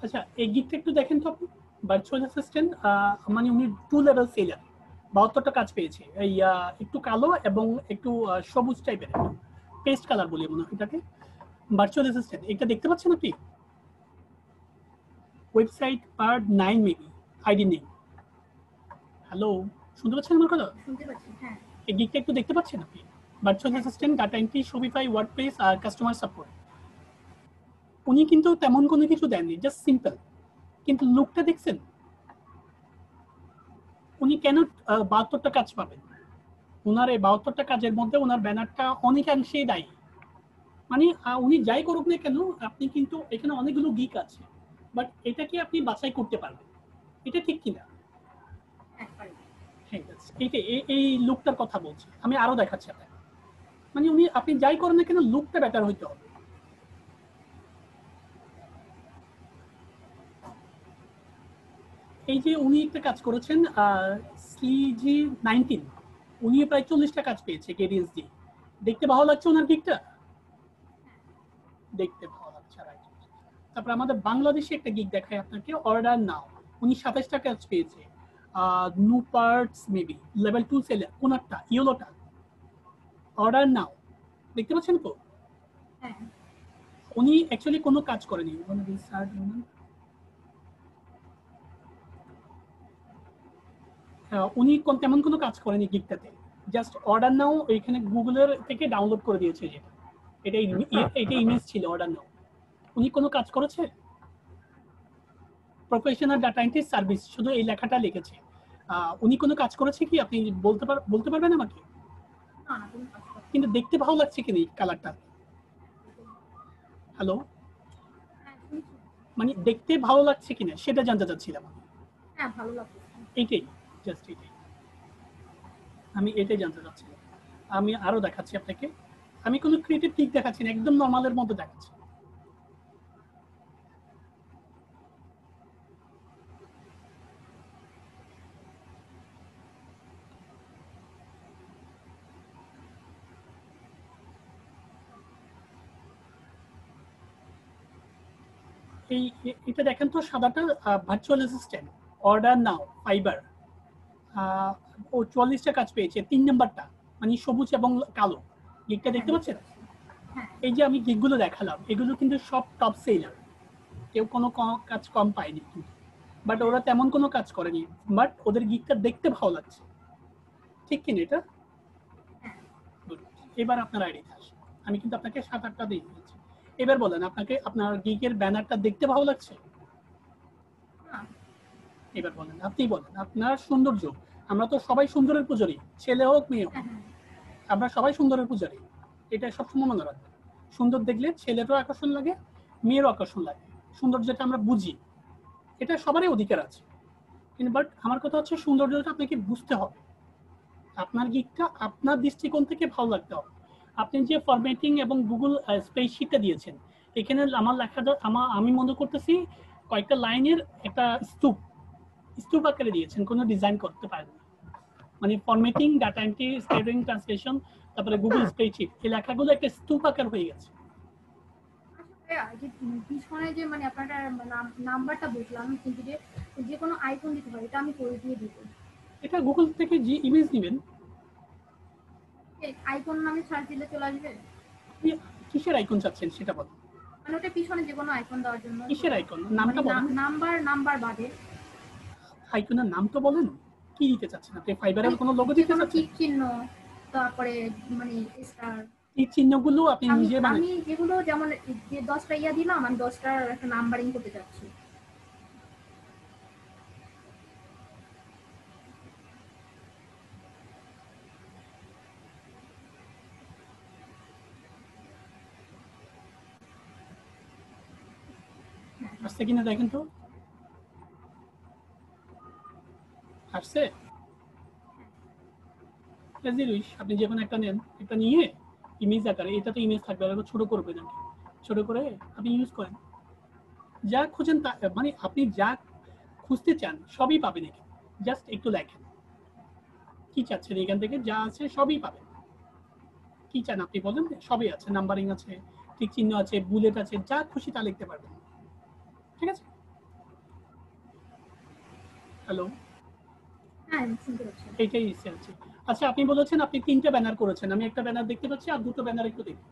আচ্ছা, এই গিকটা একটু দেখেন তো আপনি। ভার্চুয়াল অ্যাসিস্ট্যান্ট মানে উনি 2 লেভেল সেলার, 72টা কাজ পেয়েছে, এই একটু কালো এবং একটু সবুজ টাইপের, পেস্ট কালার বলি মনে হয় এটাকে। ভার্চুয়াল অ্যাসিস্ট্যান্ট এটা দেখতে পাচ্ছেন আপনি? ওয়েবসাইট পার্ট 9 মেবি, আইডি নেই। হ্যালো, শুনতে পাচ্ছেন আমার কথা?
শুনতে পাচ্ছি, হ্যাঁ।
এই গিকটা একটু দেখতে পাচ্ছেন আপনি? Virtual assistant, data entry, Shopify, WordPress আর কাস্টমার সাপোর্ট। উনি কিন্তু তেমন কোনো কিছু দেননি, জাস্ট সিম্পল, কিন্তু লুকটা দেখছেন? উনি কেন 72টা কাজ পাবেন? ওনার এই 72টা কাজের মধ্যে ওনার ব্যানারটা অনেকাংশেই দায়ী। মানে উনি যাই করুক না কেন, আপনি কিন্তু এখানে অনেকগুলো গিক আছে, বাট এটা কি আপনি বাছাই করতে পারবেন? এটা ঠিক কিনা? হ্যাঁ, এই লুকটার কথা বলছি আমি, আরো দেখাচ্ছি আপনাকে। মানে উনি আপনি যাই করেন না কেন লুকটা বেটার হইতে হবে। এই যে উনি একটা কাজ করেছেন সিজি 19, উনি প্রায় 40টা কাজ পেয়েছে কেডিএস দিয়ে। দেখতে ভালো লাগছে ওনার গিকটা? দেখতে ভালো লাগছে, রাইট। তারপর আমাদের বাংলাদেশে একটা গিগ দেখায় আপনাকে, অর্ডার নাও, উনি 27টা কাজ পেয়েছে, no parts maybe, level 2 seller, কোনটা ইয়েলোটা, অর্ডার নাও, দেখতে পাচ্ছেন তো?
হ্যাঁ।
উনি অ্যাকচুয়ালি কোনো কাজ করেনি, উনি তেমন কোনো কাজ করেনি গিগটাতে, জাস্ট অর্ডার নাও ওইখানে গুগলের থেকে ডাউনলোড করে দিয়েছে, যেটা এটা ইমেজ ছিল অর্ডার নাও। উনি কোনো কাজ করেছে? প্রফেশনাল ডাটা এন্ট্রি সার্ভিস, শুধু এই লেখাটা লিখেছে। উনি কোনো কাজ করেছে কি আপনি বলতে পারবেন আমাকে? কিন্তু দেখতে ভালো লাগছে কিনা এই কালারটা? হ্যালো, মানে দেখতে ভালো লাগছে কিনা সেটা জানতে চাচ্ছিলাম।
হ্যাঁ, ভালো লাগছে।
এইটাই, জাস্ট এইটাই আমি এটাই জানতে চাচ্ছিলাম। আমি আরো দেখাচ্ছি আপনাকে, আমি কোনো ক্রিয়েটিভ দিক দেখাচ্ছি না, একদম নর্মালের মধ্যে দেখাচ্ছি। এটা দেখেন তো সাদাটা virtual assistant, order now, Fiverr. ও 44টা কাজ পেয়েছে। 3 নাম্বারটা মানে সবুজ এবং কালো গিগটা দেখতে পাচ্ছেন?
হ্যাঁ
এই যে আমি গিগগুলো দেখালাম এগুলো কিন্তু সব টপ সেলার, কেউ কোনো কাজ কম পায়নি কিন্তু, বাট ওরা তেমন কোনো কাজ করেনি, বাট ওদের গিগটা দেখতে ভালো লাগছে, ঠিক কিনা এটা? Good. এবার আপনার আইডিতে আসে, আমি কিন্তু আপনাকে 7-8টা দিয়ে দিয়েছি। এবার বলেন আপনাকে আপনার গিগের ব্যানারটা দেখতে ভালো লাগছে? এবার বলেন, আপনি বলেন আপনার সৌন্দর্য। আমরা তো সবাই সুন্দরের পূজারী, ছেলে হোক মেয়ে হোক, আমরা সবাই সুন্দরের পূজারী, এটা সবসময় মনে রাখবেন। সুন্দর দেখলে ছেলেরও আকর্ষণ লাগে, মেয়েরও আকর্ষণ লাগে, সৌন্দর্যটা আমরা বুঝি, এটা সবারই অধিকার আছে। কিন্তু বাট আমার কথা হচ্ছে সৌন্দর্যটা আপনাকে বুঝতে হবে, আপনার গিকটা আপনার দৃষ্টিকোণ থেকে ভালো লাগতে হবে। আপনি যে ফরম্যাটিং এবং গুগল স্প্রেডশিটটা দিয়েছেন, এখানে আমার লেখাটা আমি মনে করতেছি কয়েকটা লাইনের একটা স্তূপ আকারে দিয়েছেন, কোনো ডিজাইন করতে পারেন না। মানে formatting, data entry, scaling, translation, তারপরে গুগল স্প্রেডশিট, এই লেখাগুলো একটা স্তূপ আকার হয়ে গেছে।
পিছনে যে মানে আপনার নাম্বারটা বুঝলাম, কিন্তু যে কোনো আইকন দিতে পারি, এটা আমি করে দিয়ে দিব।
এটা গুগল থেকে যে ইমেজ নেবেন,
আইকন নামে সার্চ দিলে চলে আসবে।
আপনি কিসের আইকন চাচ্ছেন সেটা বলুন।
মানে ওটা পিছনে যে কোনো আইকন দেওয়ার জন্য।
কিসের আইকন? নামটা বলুন।
নাম্বার বাদে
আইকনের নাম তো বলেন, কি দিতে চাচ্ছেন আপনি? ফাইবারের কোনো লোগো দিতে চাচ্ছেন?
টিক চিহ্ন, তারপরে মানে স্টার,
এই চিহ্নগুলো আপনি নিজে বানান।
আমি যেগুলো যেমন যে 10টা ইয়া দিলাম, আমি 10টার একটা নাম্বারিং করতে চাচ্ছি।
আসছে কিনা দেখেন তো, আসছে? আপনি যে কোনো একটা নেন, একটা নিয়ে ইমেজ আকারে, এটা তো ইমেজ থাকবে, আর ছোট করবেন, ছোট করে আপনি ইউজ করেন, যা খুঁজেন তা, মানে আপনি যা খুঁজতে চান সবই পাবেন এখানে। জাস্ট একটু লেখেন কি চাচ্ছেন, এখান থেকে যা আছে সবই পাবেন। কি চান আপনি বলেন, সবই আছে, নাম্বারিং আছে, ঠিক চিহ্ন আছে, বুলেট আছে, যা খুশি তা লিখতে পারবেন। ঠিক আছে? হ্যালো,
হ্যাঁ শুনতে পাচ্ছি।
এইটাই ইচ্ছে আছে। আচ্ছা, আপনি বলেছেন আপনি 3টা ব্যানার করেছেন, আমি একটা ব্যানার দেখতে পাচ্ছি, আর 2টো ব্যানার একটু দেখি।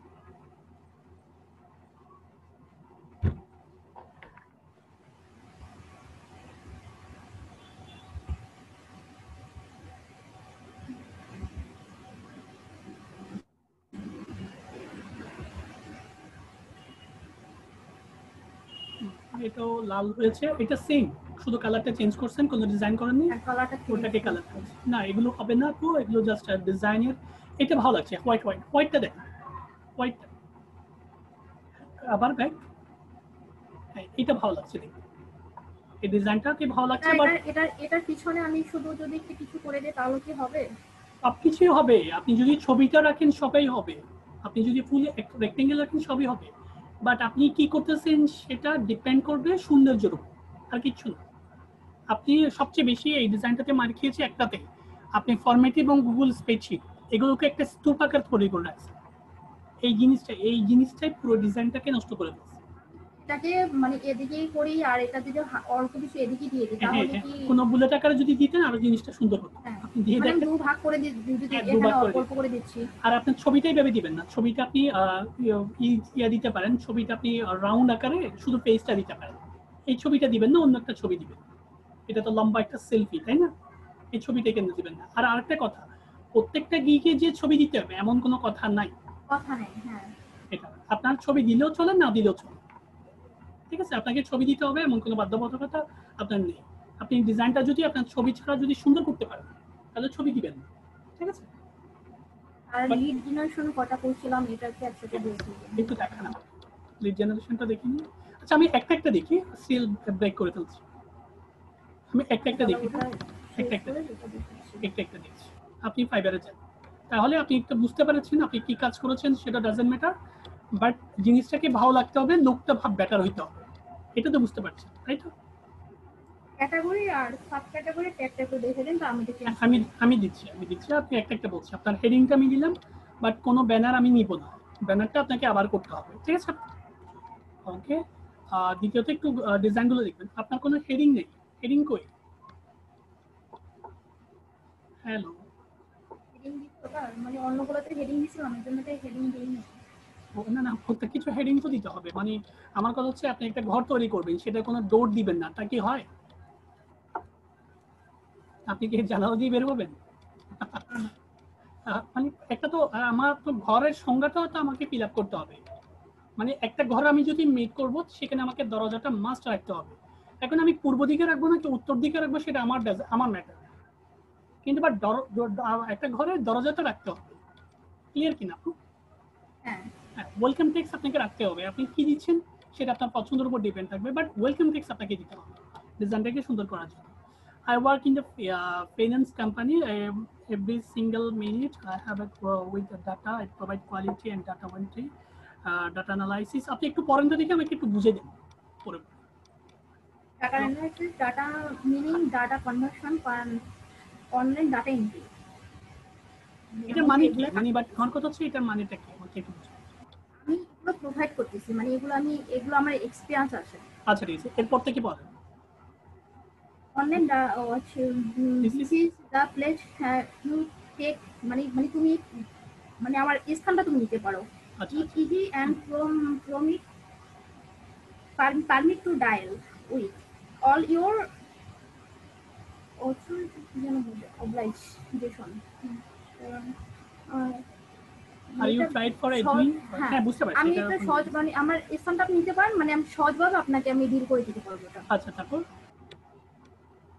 এটাও লাল হয়েছে, এটা সেম, শুধু কালারটা চেঞ্জ করছেন, কোনো ডিজাইন করেননি, ওটাকে কালার করেছে না। এগুলো হবে না তো, এগুলো জাস্ট ডিজাইনের। এটা ভালো লাগছে, হোয়াইটটা দেখেন, হোয়াইটটা আবার ব্যাক, এটা ভালো লাগছে দেখতে, এই ডিজাইনটা কি ভালো লাগছে। বাট
এটার পিছনে আমি শুধু যদি একটু কিছু করে দিই তাহলে কি হবে?
সবকিছুই হবে, আপনি যদি ছবিটা রাখেন সবই হবে, আপনি যদি ফুল রেক্টেঙ্গেল রাখেন সবই হবে, বাট আপনি কি করতেছেন সেটা ডিপেন্ড করবে সৌন্দর্যের উপর, আর কিছু না। আপনি সবচেয়ে বেশি এই ডিজাইনটাতে মার খেয়েছে একটাতে, আপনি ফরম্যাটিভ এবং গুগল স্প্রেডশিট এগুলোকে একটা স্তূপ আকার তৈরি করে রাখছেন। এই জিনিসটাই পুরো ডিজাইনটাকে নষ্ট করে দিচ্ছে।
এটাকে মানে এদিকেই করি, আর এটা যদি অল্প কিছু এদিকে দিয়ে দিই তাহলে কি
কোনো বুলেট আকারে যদি দিতেন আরো জিনিসটা সুন্দর হতো। আপনি দিয়ে
মানে
দেখেন,
দু ভাগ করে এখানে অল্প করে দিচ্ছি।
আর আপনার ছবিটাই ভেবে দিবেন না, ছবিটা আপনি ইয়া দিতে পারেন, ছবিটা আপনি রাউন্ড আকারে শুধু পেজটা দিতে পারেন, এই ছবিটা দিবেন না, অন্য একটা ছবি দিবেন। এটা তো লম্বা একটা সেলফি, তাই না? এই ছবিটা কেন দিবেন না? আর আরেকটা কথা, প্রত্যেকটা গিকে যে ছবি দিতে হবে এমন কোনো কথা নাই।
হ্যাঁ,
এটা আপনার ছবি দিলেও চলে, না দিলেও চলে, ঠিক আছে? আপনাকে ছবি দিতে হবে এমন কোনো বাধ্যবাধকতা আপনার নেই। আপনি ডিজাইনটা যদি আপনার ছবি ছাড়া যদি সুন্দর করতে পারেন তাহলে ছবি দিবেন না, ঠিক আছে?
আর লিড জেনারেশন কটা করছিলাম, এটাকে একসাথে দিয়েছি
একটু দেখা না, লিড জেনারেশনটা দেখিনি। আচ্ছা, আমি একটা দেখি, সিল ব্রেক করে ফেলছি, আমি একটা দেখি, একটা দেখছি। আপনি ফাইবারে যান, তাহলে আপনি একটু বুঝতে পারছেন আপনি কি কাজ করেছেন, সেটা ডাজন্ট ম্যাটার, বাট জিনিসটাকে ভালো লাগতে হবে, লোকটা ভাব বেটার হইতে হবে, এটা তো বুঝতে পারছেন, তাই তো?
ক্যাটাগরি আর সাব ক্যাটাগরি ট্যাগটা একটু দেখে দিন, তো
আমি দিচ্ছি, আপনি একটা বলছি। আপনার হেডিংটা আমি দিলাম, বাট কোনো ব্যানার আমি নিব না, ব্যানারটা আপনাকে আবার করতে হবে, ঠিক আছে? ওকে, দ্বিতীয়ত একটু ডিজাইনগুলো দেখবেন। আপনার কোনো হেডিং নেই, হেডিং কই? হ্যালো,
হেডিং দিতে ওটা মানে অন্যগুলোতে হেডিং দিছিলাম, এর জন্য হেডিং দিইনি।
না না, প্রত্যেক কিছু হেডিং তো দিতে হবে। মানে আমার কথা হচ্ছে আপনি একটা ঘর তৈরি করবেন, সেটা কোনো ডোর দিবেন না, তা কি হয়? আপনি কি জানালা দিয়ে বের হবেন? মানে একটা তো আমার তো ঘরের সংজ্ঞাটাও তো আমাকে ফিল আপ করতে হবে। মানে একটা ঘর আমি যদি মেক করব, সেখানে আমাকে দরজাটা মাস্ট রাখতে হবে। এখন আমি পূর্ব দিকে রাখবো নাকি উত্তর দিকে রাখবো, সেটা আমার ম্যাটার। কিন্তু বাট একটা ঘরের দরজাটা রাখতে হবে। ক্লিয়ার কিনা আপু?
হ্যাঁ,
ওয়েলকাম টেক্সট আপনাকে রাখতে হবে। আপনি কি দিচ্ছেন সেটা আপনার পছন্দের উপর ডিপেন্ড থাকবে, বাট ওয়েলকাম টেক্সট আপনাকে দিতে হবে ডিজাইনটাকে সুন্দর করার জন্য। I work in the finance company. Every single minute I have with the data. I provide quality and data entry, data analysis. আপনি একটু পরেন তো দেখে আমাকে একটু বুঝে দিন পরে।
Data analysis, data meaning, data conversion, online data entry.
এটার মানে কি? মানে বাট আমার কথা হচ্ছে এটার মানেটা কি আমাকে একটু বুঝুন।
আমি এগুলো প্রোভাইড করতেছি, মানে এগুলো আমার এক্সপিরিয়েন্স আছে।
আচ্ছা ঠিক আছে, এরপর থেকে বলেন।
Online
This
this
is-
is the place you take, মানে তুমি মানে আমার স্থানটা তুমি নিতে পারো।
আচ্ছা
easy and from it permit to dial with all your obligation.
Are you tried for admin? হ্যাঁ বুঝতে পারছি।
আমি
এটা
একটা সহজ, মানে আমার স্থানটা আপনি নিতে পারেন, মানে আমি সহজভাবে আপনাকে আমি ডিল করে দিতে পারবো এটা।
আচ্ছা তারপর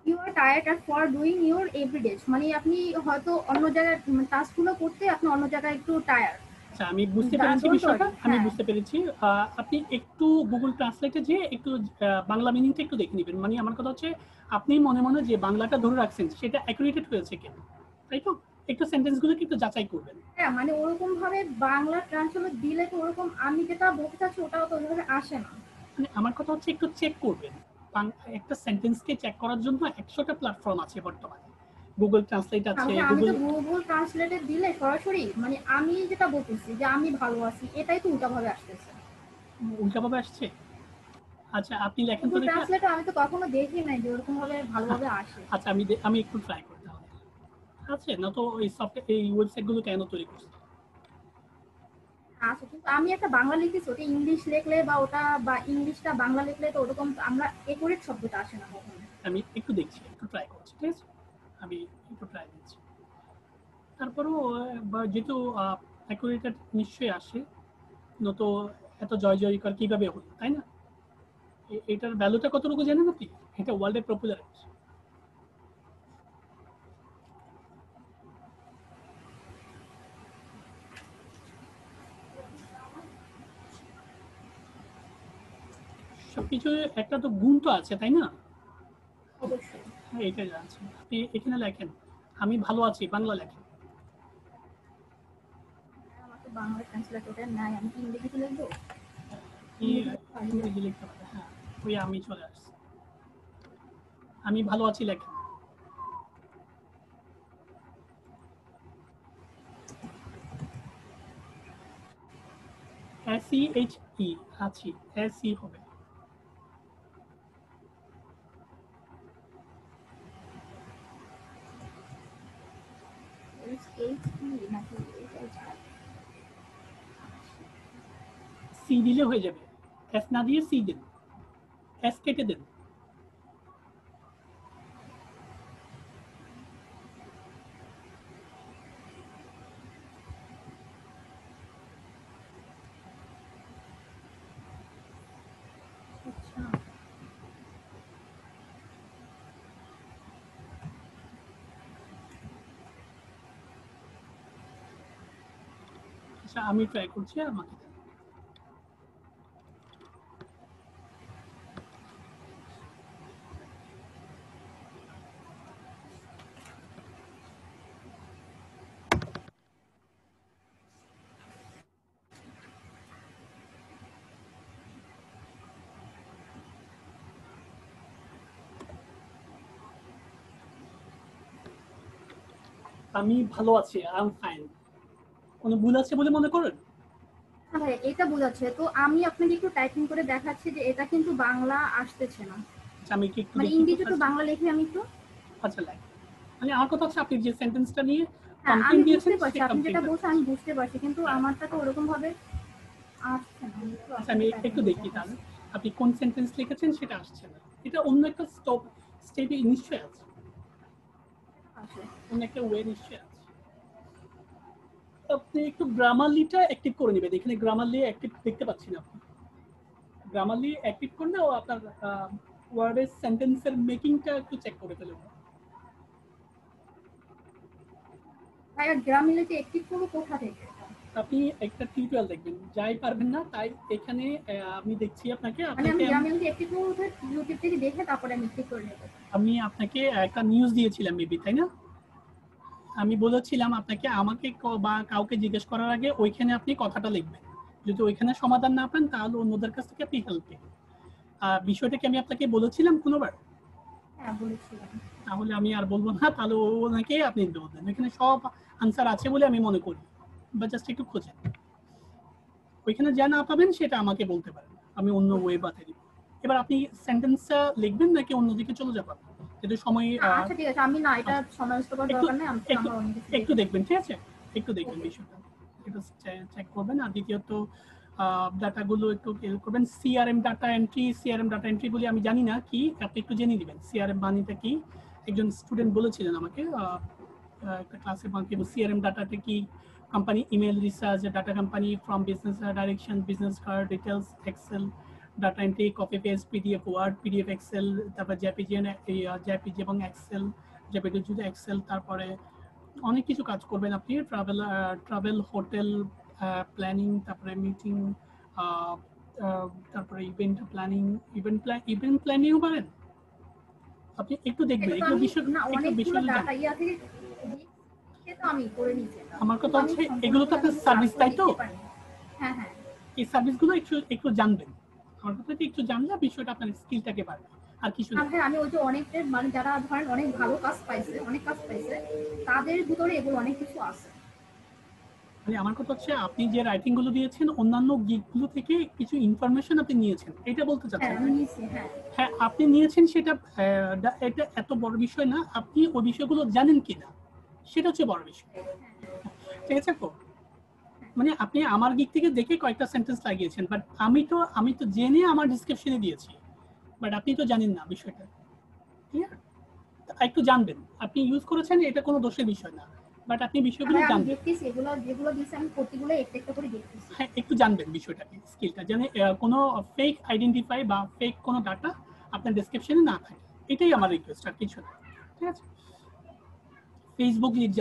you are tired are for doing your everyday, মানে আপনি হয়তো অন্য জায়গায় টাস্কগুলো করতে আপনি অন্য জায়গায় একটু টায়ার্ড।
আচ্ছা আমি বুঝতে পেরেছি বিষয়টা, আমি বুঝতে পেরেছি। আপনি একটু গুগল ট্রান্সলেটে যে একটু বাংলা মিনিংটা একটু দেখে নেবেন। মানে আমার কথা হচ্ছে আপনি মনে মনে যে বাংলাটা ধরে রাখছেন সেটা অ্যাকুরেটেড হয়েছে কিনা, তাই তো? একটু সেন্টেন্সগুলোকে একটু যাচাই করবেন।
হ্যাঁ, মানে ওরকম ভাবে বাংলা ট্রান্সলেট দিলে তো ওরকম আমি যেটা বলতে চাচ্ছি ওটাও তো ওইভাবে আসে না।
মানে আমার কথা হচ্ছে একটু চেক করবেন। একটা সেন্টেন্সকে চেক করার জন্য 100টা প্ল্যাটফর্ম আছে বর্তমানে। গুগল ট্রান্সলেট আছে,
আমি তো গুগল ট্রান্সলেটে দিলে সরাসরি মানে আমি যেটা বলতেছি যে আমি ভালো আছি, এটাই তো উল্টাভাবে আসতেছে।
উল্টাভাবে আসছে। আচ্ছা আপনি লেখেন তো
গুগল
দেখি।
ট্রান্সলেটে আমি তো কখনো দেখি নাই যে ওরকম ভাবে ভালোভাবে আসে।
আচ্ছা আমি একটু ট্রাই করি তাহলে। আছে না তো এই সফটওয়্যার এই ওয়েবসাইটগুলো কেন তৈরি করছে?
আচ্ছা, কিন্তু আমি একটা বাংলা লিখেছি, ওটা ইংলিশ লিখলে বা ওটা বা ইংলিশটা বাংলা লিখলে তো ওরকম আমরা একুরেট শব্দটা আসে না কখনো।
আমি একটু দেখছি, একটু ট্রাই করছি, ঠিক আছে? আমি একটু ট্রাই দিচ্ছি। তারপরেও যেহেতু অ্যাকুরেটেড নিশ্চয়ই আসে, নয়তো এত জয় জয়কার কিভাবে হলো, তাই না? এটার ভ্যালুটা কতটুকু জানেন আপনি? এটা ওয়ার্ল্ডে পপুলার। সবকিছু একটা তো গুণ তো আছে, তাই না?
অবশ্যই।
হ্যাঁ এটাই আছে। আপনি এখানে লেখেন আমি ভালো আছি, বাংলা লেখেন।
আমার তো বাংলা ট্রান্সলেট ওটা নাই, আমি কি ইংরেজিতে লিখবো?
ইংরেজি লিখতে পারে, হ্যাঁ ওই আমি চলে আসছি। আমি ভালো আছি লেখেন। SEHE আছি, SE হবে। সি দিলে হয়ে যাবে, এস না দিয়ে সি দেন, এস কেটে দেন। আচ্ছা আমি ট্রাই করছি, আমাকে আমি ভালো আছি, আই এম ফাইন। কোনো ভুল আছে বলে মনে করেন?
হ্যাঁ হ্যাঁ এটা বোঝাচ্ছে। তো আমি আপনাকে একটু টাইপিং করে দেখাচ্ছি যে এটা কিন্তু বাংলা আসতেছে না,
আচ্ছা আমি কি একটু
মানে
দেখি
ইংরেজি তো
কোথায়-
বাংলা লিখে আমি একটু।
আচ্ছা লাইক মানে আমার কথা হচ্ছে আপনি যে সেন্টেন্সটা নিয়ে
হ্যাঁ
কমপ্লেইন
আমি
দিয়েছেন
বুঝতে পারছি
সেই
আপনি যেটা
কমপ্লেইনটা
বলছেন, আমি বুঝতে পারছি, কিন্তু আমারটা তো ওরকম ভাবে আসছে না। একটু
আচ্ছা আমি
আপনাকে
একটু
typing
দেখি
দেখাচ্ছি।
তাহলে আপনি কোন সেন্টেন্স লিখেছেন সেটা আসছে না, এটা অন্য একটা স্টেপে নিশ্চয়ই আছে,
আসে।
অন্য একটা ওয়ে নিশ্চয়ই আছে। আপনি একটু গ্রামারলিটা অ্যাক্টিভ করে নেবেন, এখানে গ্রামারলি অ্যাক্টিভ দেখতে পাচ্ছি না আপনি। গ্রামারলি অ্যাক্টিভ করলে ও আপনার ওয়ার্ডের সেন্টেন্সের মেকিংটা একটু চেক করে ফেলবে।
ভাইয়া গ্রামীণকে একটিভ করবো কোথা থেকে?
আপনি একটা টিউটোরিয়াল দেখবেন, যাই পারবেন না তাই এখানে আমি দেখছি আপনাকে
মানে আমি গ্রামীণকে একটিভ করবো কোথায়? ইউটিউব থেকে দেখে তারপরে আমি একটিভ করে নেবো।
আমি আপনাকে একটা নিউজ দিয়েছিলাম মেবি, তাই না? আমি বলেছিলাম আপনাকে আমাকে বা কাউকে জিজ্ঞেস করার আগে ওইখানে আপনি কথাটা লিখবেন, যদি ওইখানে সমাধান না পান তাহলে অন্যদের কাছ থেকে আপনি হেল্প নেবেন। বিষয়টা কি আমি আপনাকে বলেছিলাম কোনোবার?
হ্যাঁ বলেছিলাম।
তাহলে আমি আর বলবো না, তাহলে ওনাকে আপনি বলবেন, এখানে সব আনসার আছে বলে আমি মনে করি, বা জাস্ট একটু খোঁজেন, ওইখানে যা না পাবেন সেটা আমাকে বলতে পারেন, আমি অন্য ওয়ে বাতিয়ে দিব। এবার আপনি সেন্টেন্সটা লিখবেন নাকি অন্যদিকে চলে যাবেন? যদি সময়
আচ্ছা ঠিক আছে, আমি না এটা সময় নষ্ট করার
একটু
দরকার নেই, আমি
একটু
আমার অন্য কিছু
একটু
দেখি।
দেখবেন, ঠিক আছে? একটু দেখবেন বিষয়টা, একটু চেক করবেন। আর দ্বিতীয়ত ডাটাগুলো একটু খেয়াল করবেন। সিআরএম ডাটা এন্ট্রি বলে আমি জানি না কি, আপনি একটু জেনে নেবেন সিআরএম মানেটা কি। একজন স্টুডেন্ট বলেছিলেন আমাকে একটা ক্লাসে, বাকি সিআরএম ডাটাটা কি, company email research, data company from business direction, business card details, excel data entry, copy paste, PDF word, PDF excel, তারপর জেপিজি এবং এক্সেল, জেপিজি যদি এক্সেল, তারপরে অনেক কিছু কাজ করবেন আপনি, ট্রাভেল হোটেল প্ল্যানিং, তারপরে মিটিং, তারপরে ইভেন্ট প্ল্যানিংও পারেন আপনি। একটু দেখবেন
এটা তো
এগুলো
আমি
বিষয়,
না
একটু
অনেকগুলো
বিষয়গুলো
ডাটা
জানেন।
ইয়া থেকে তো আমি করে নিয়েছি এটা।
আমার কথা
কিন্তু আমি
হচ্ছে
সম্পূর্ণ
এগুলো তো আপনার সার্ভিস, তাই তো?
দেখতে পারিনি। হ্যাঁ হ্যাঁ
এই সার্ভিসগুলো একটু একটু জানবেন। আমার কথা হচ্ছে একটু জানলে বিষয়টা আপনার স্কিলটাকে বাড়বে, আর কিছু না।
হ্যাঁ আমি ওই যে অনেকটা মানে যারা ধরেন অনেক ভালো কাজ পাইছে, অনেক কাজ পাইছে, তাদের ভিতরে এগুলো অনেক কিছু আছে।
মানে আমার কথা হচ্ছে আপনি যে রাইটিং গুলো দিয়েছেন অন্যান্য গিকগুলো থেকে কিছু ইনফরমেশন আপনি নিয়েছেন, এটা বলতে
হ্যাঁ
চাচ্ছেন?
আমি নিয়েছি। হ্যাঁ
হ্যাঁ আপনি নিয়েছেন সেটা, এটা এত বড় বিষয় না, আপনি ওই বিষয়গুলো জানেন কিনা সেটা হচ্ছে বড় বিষয়, ঠিক আছে তো? মানে আপনি আমার দিক থেকে দেখে কয়েকটা সেন্টেন্স লাগিয়েছেন, বাট আমি তো জেনে আমার ডিসক্রিপশনে দিয়েছি, বাট আপনি তো জানেন না বিষয়টা, ঠিক আছে? একটু জানবেন, আপনি ইউজ করেছেন এটা কোনো দোষের বিষয় না, বাট আপনি বিষয়গুলো
আমি
জানবেন।
দেখতেছি এগুলো যেগুলো দিয়েছে আমি প্রতিগুলো একটা একটা করে দেখতেছি।
হ্যাঁ একটু জানবেন বিষয়টাকে, স্কিলটা যেন কোনো ফেক আইডেন্টিফাই বা ফেক কোনো ডাটা আপনার ডেসক্রিপশনে না থাকে, এটাই আমার রিকোয়েস্ট, আর কিছু না, ঠিক আছে? ফেসবুক লিড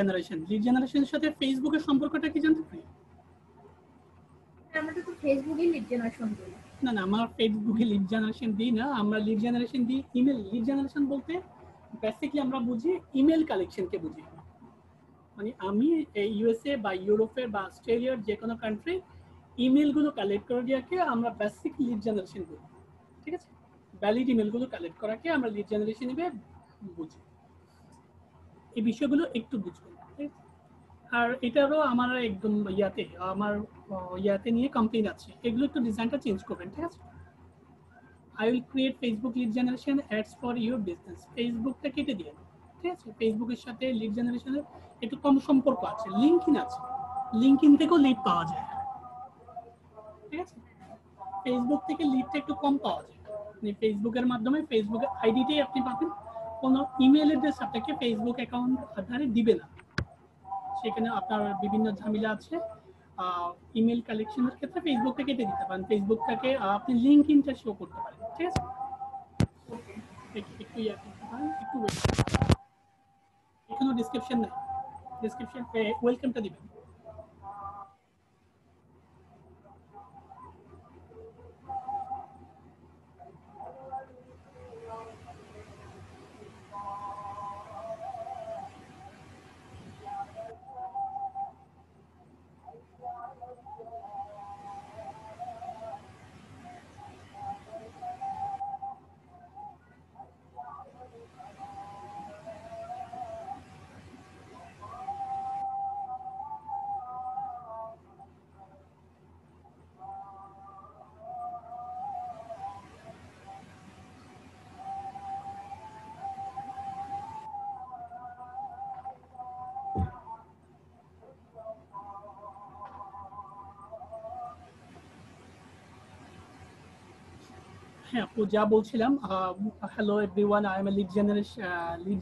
জেনারেশনের সাথে ফেসবুকের সম্পর্কটা কি জানতে পারি?
আমরা তো ফেসবুকে লিড জেনারেশন করি।
না না, আমরা ফেসবুকে লিড জেনারেশন দিই না, আমরা লিড জেনারেশন দিই ইমেল। লিড জেনারেশন বলতে বেসিক্যালি আমরা বুঝি ইমেল কালেকশনকে বুঝি, মানে আমি ইউএসএ বা ইউরোপের বা অস্ট্রেলিয়ার যে কোনো কান্ট্রি ইমেলগুলো কালেক্ট করে দেওয়াকে আমরা বেসিক লিড জেনারেশন বলি, ঠিক আছে? ভ্যালিড ইমেলগুলো কালেক্ট করাকে আমরা লিড জেনারেশন হিসেবে বুঝি। এই বিষয়গুলো একটু বুঝবেন, ঠিক আছে? আর এটারও আমার একদম ইয়াতে নিয়ে কমপ্লেইন আছে, এগুলো একটু ডিজাইনটা চেঞ্জ করবেন, ঠিক আছে? I will create Facebook lead generation ads for your business. ফেসবুকটা কেটে দিন, ঠিক আছে? ফেসবুকের সাথে লিড জেনারেশনের একটু কম সম্পর্ক আছে, লিঙ্কইন আছে, লিঙ্কইন থেকেও লিড পাওয়া যায়, ঠিক আছে? ফেসবুক থেকে লিডটা একটু কম পাওয়া যায়, মানে ফেসবুকের মাধ্যমে ফেসবুকের আইডিটাই আপনি পাবেন, কোনো ইমেল অ্যাড্রেস আপনাকে ফেসবুক অ্যাকাউন্ট আধারে দিবে না, সেখানে আপনার বিভিন্ন ঝামেলা আছে। ইমেল কালেকশনের ক্ষেত্রে ফেসবুকটা কেটে দিতে পারেন, ফেসবুকটাকে আপনি লিঙ্কইনটা শো করতে পারেন, ঠিক আছে? একটু ইয়া করতে পারেন, একটু ওয়েট, এখানেও ডিসক্রিপশন নাই, ডিসক্রিপশন ওয়েলকামটা দিবেন। হ্যাঁ আপু যা বলছিলাম, hello everyone, I am a lead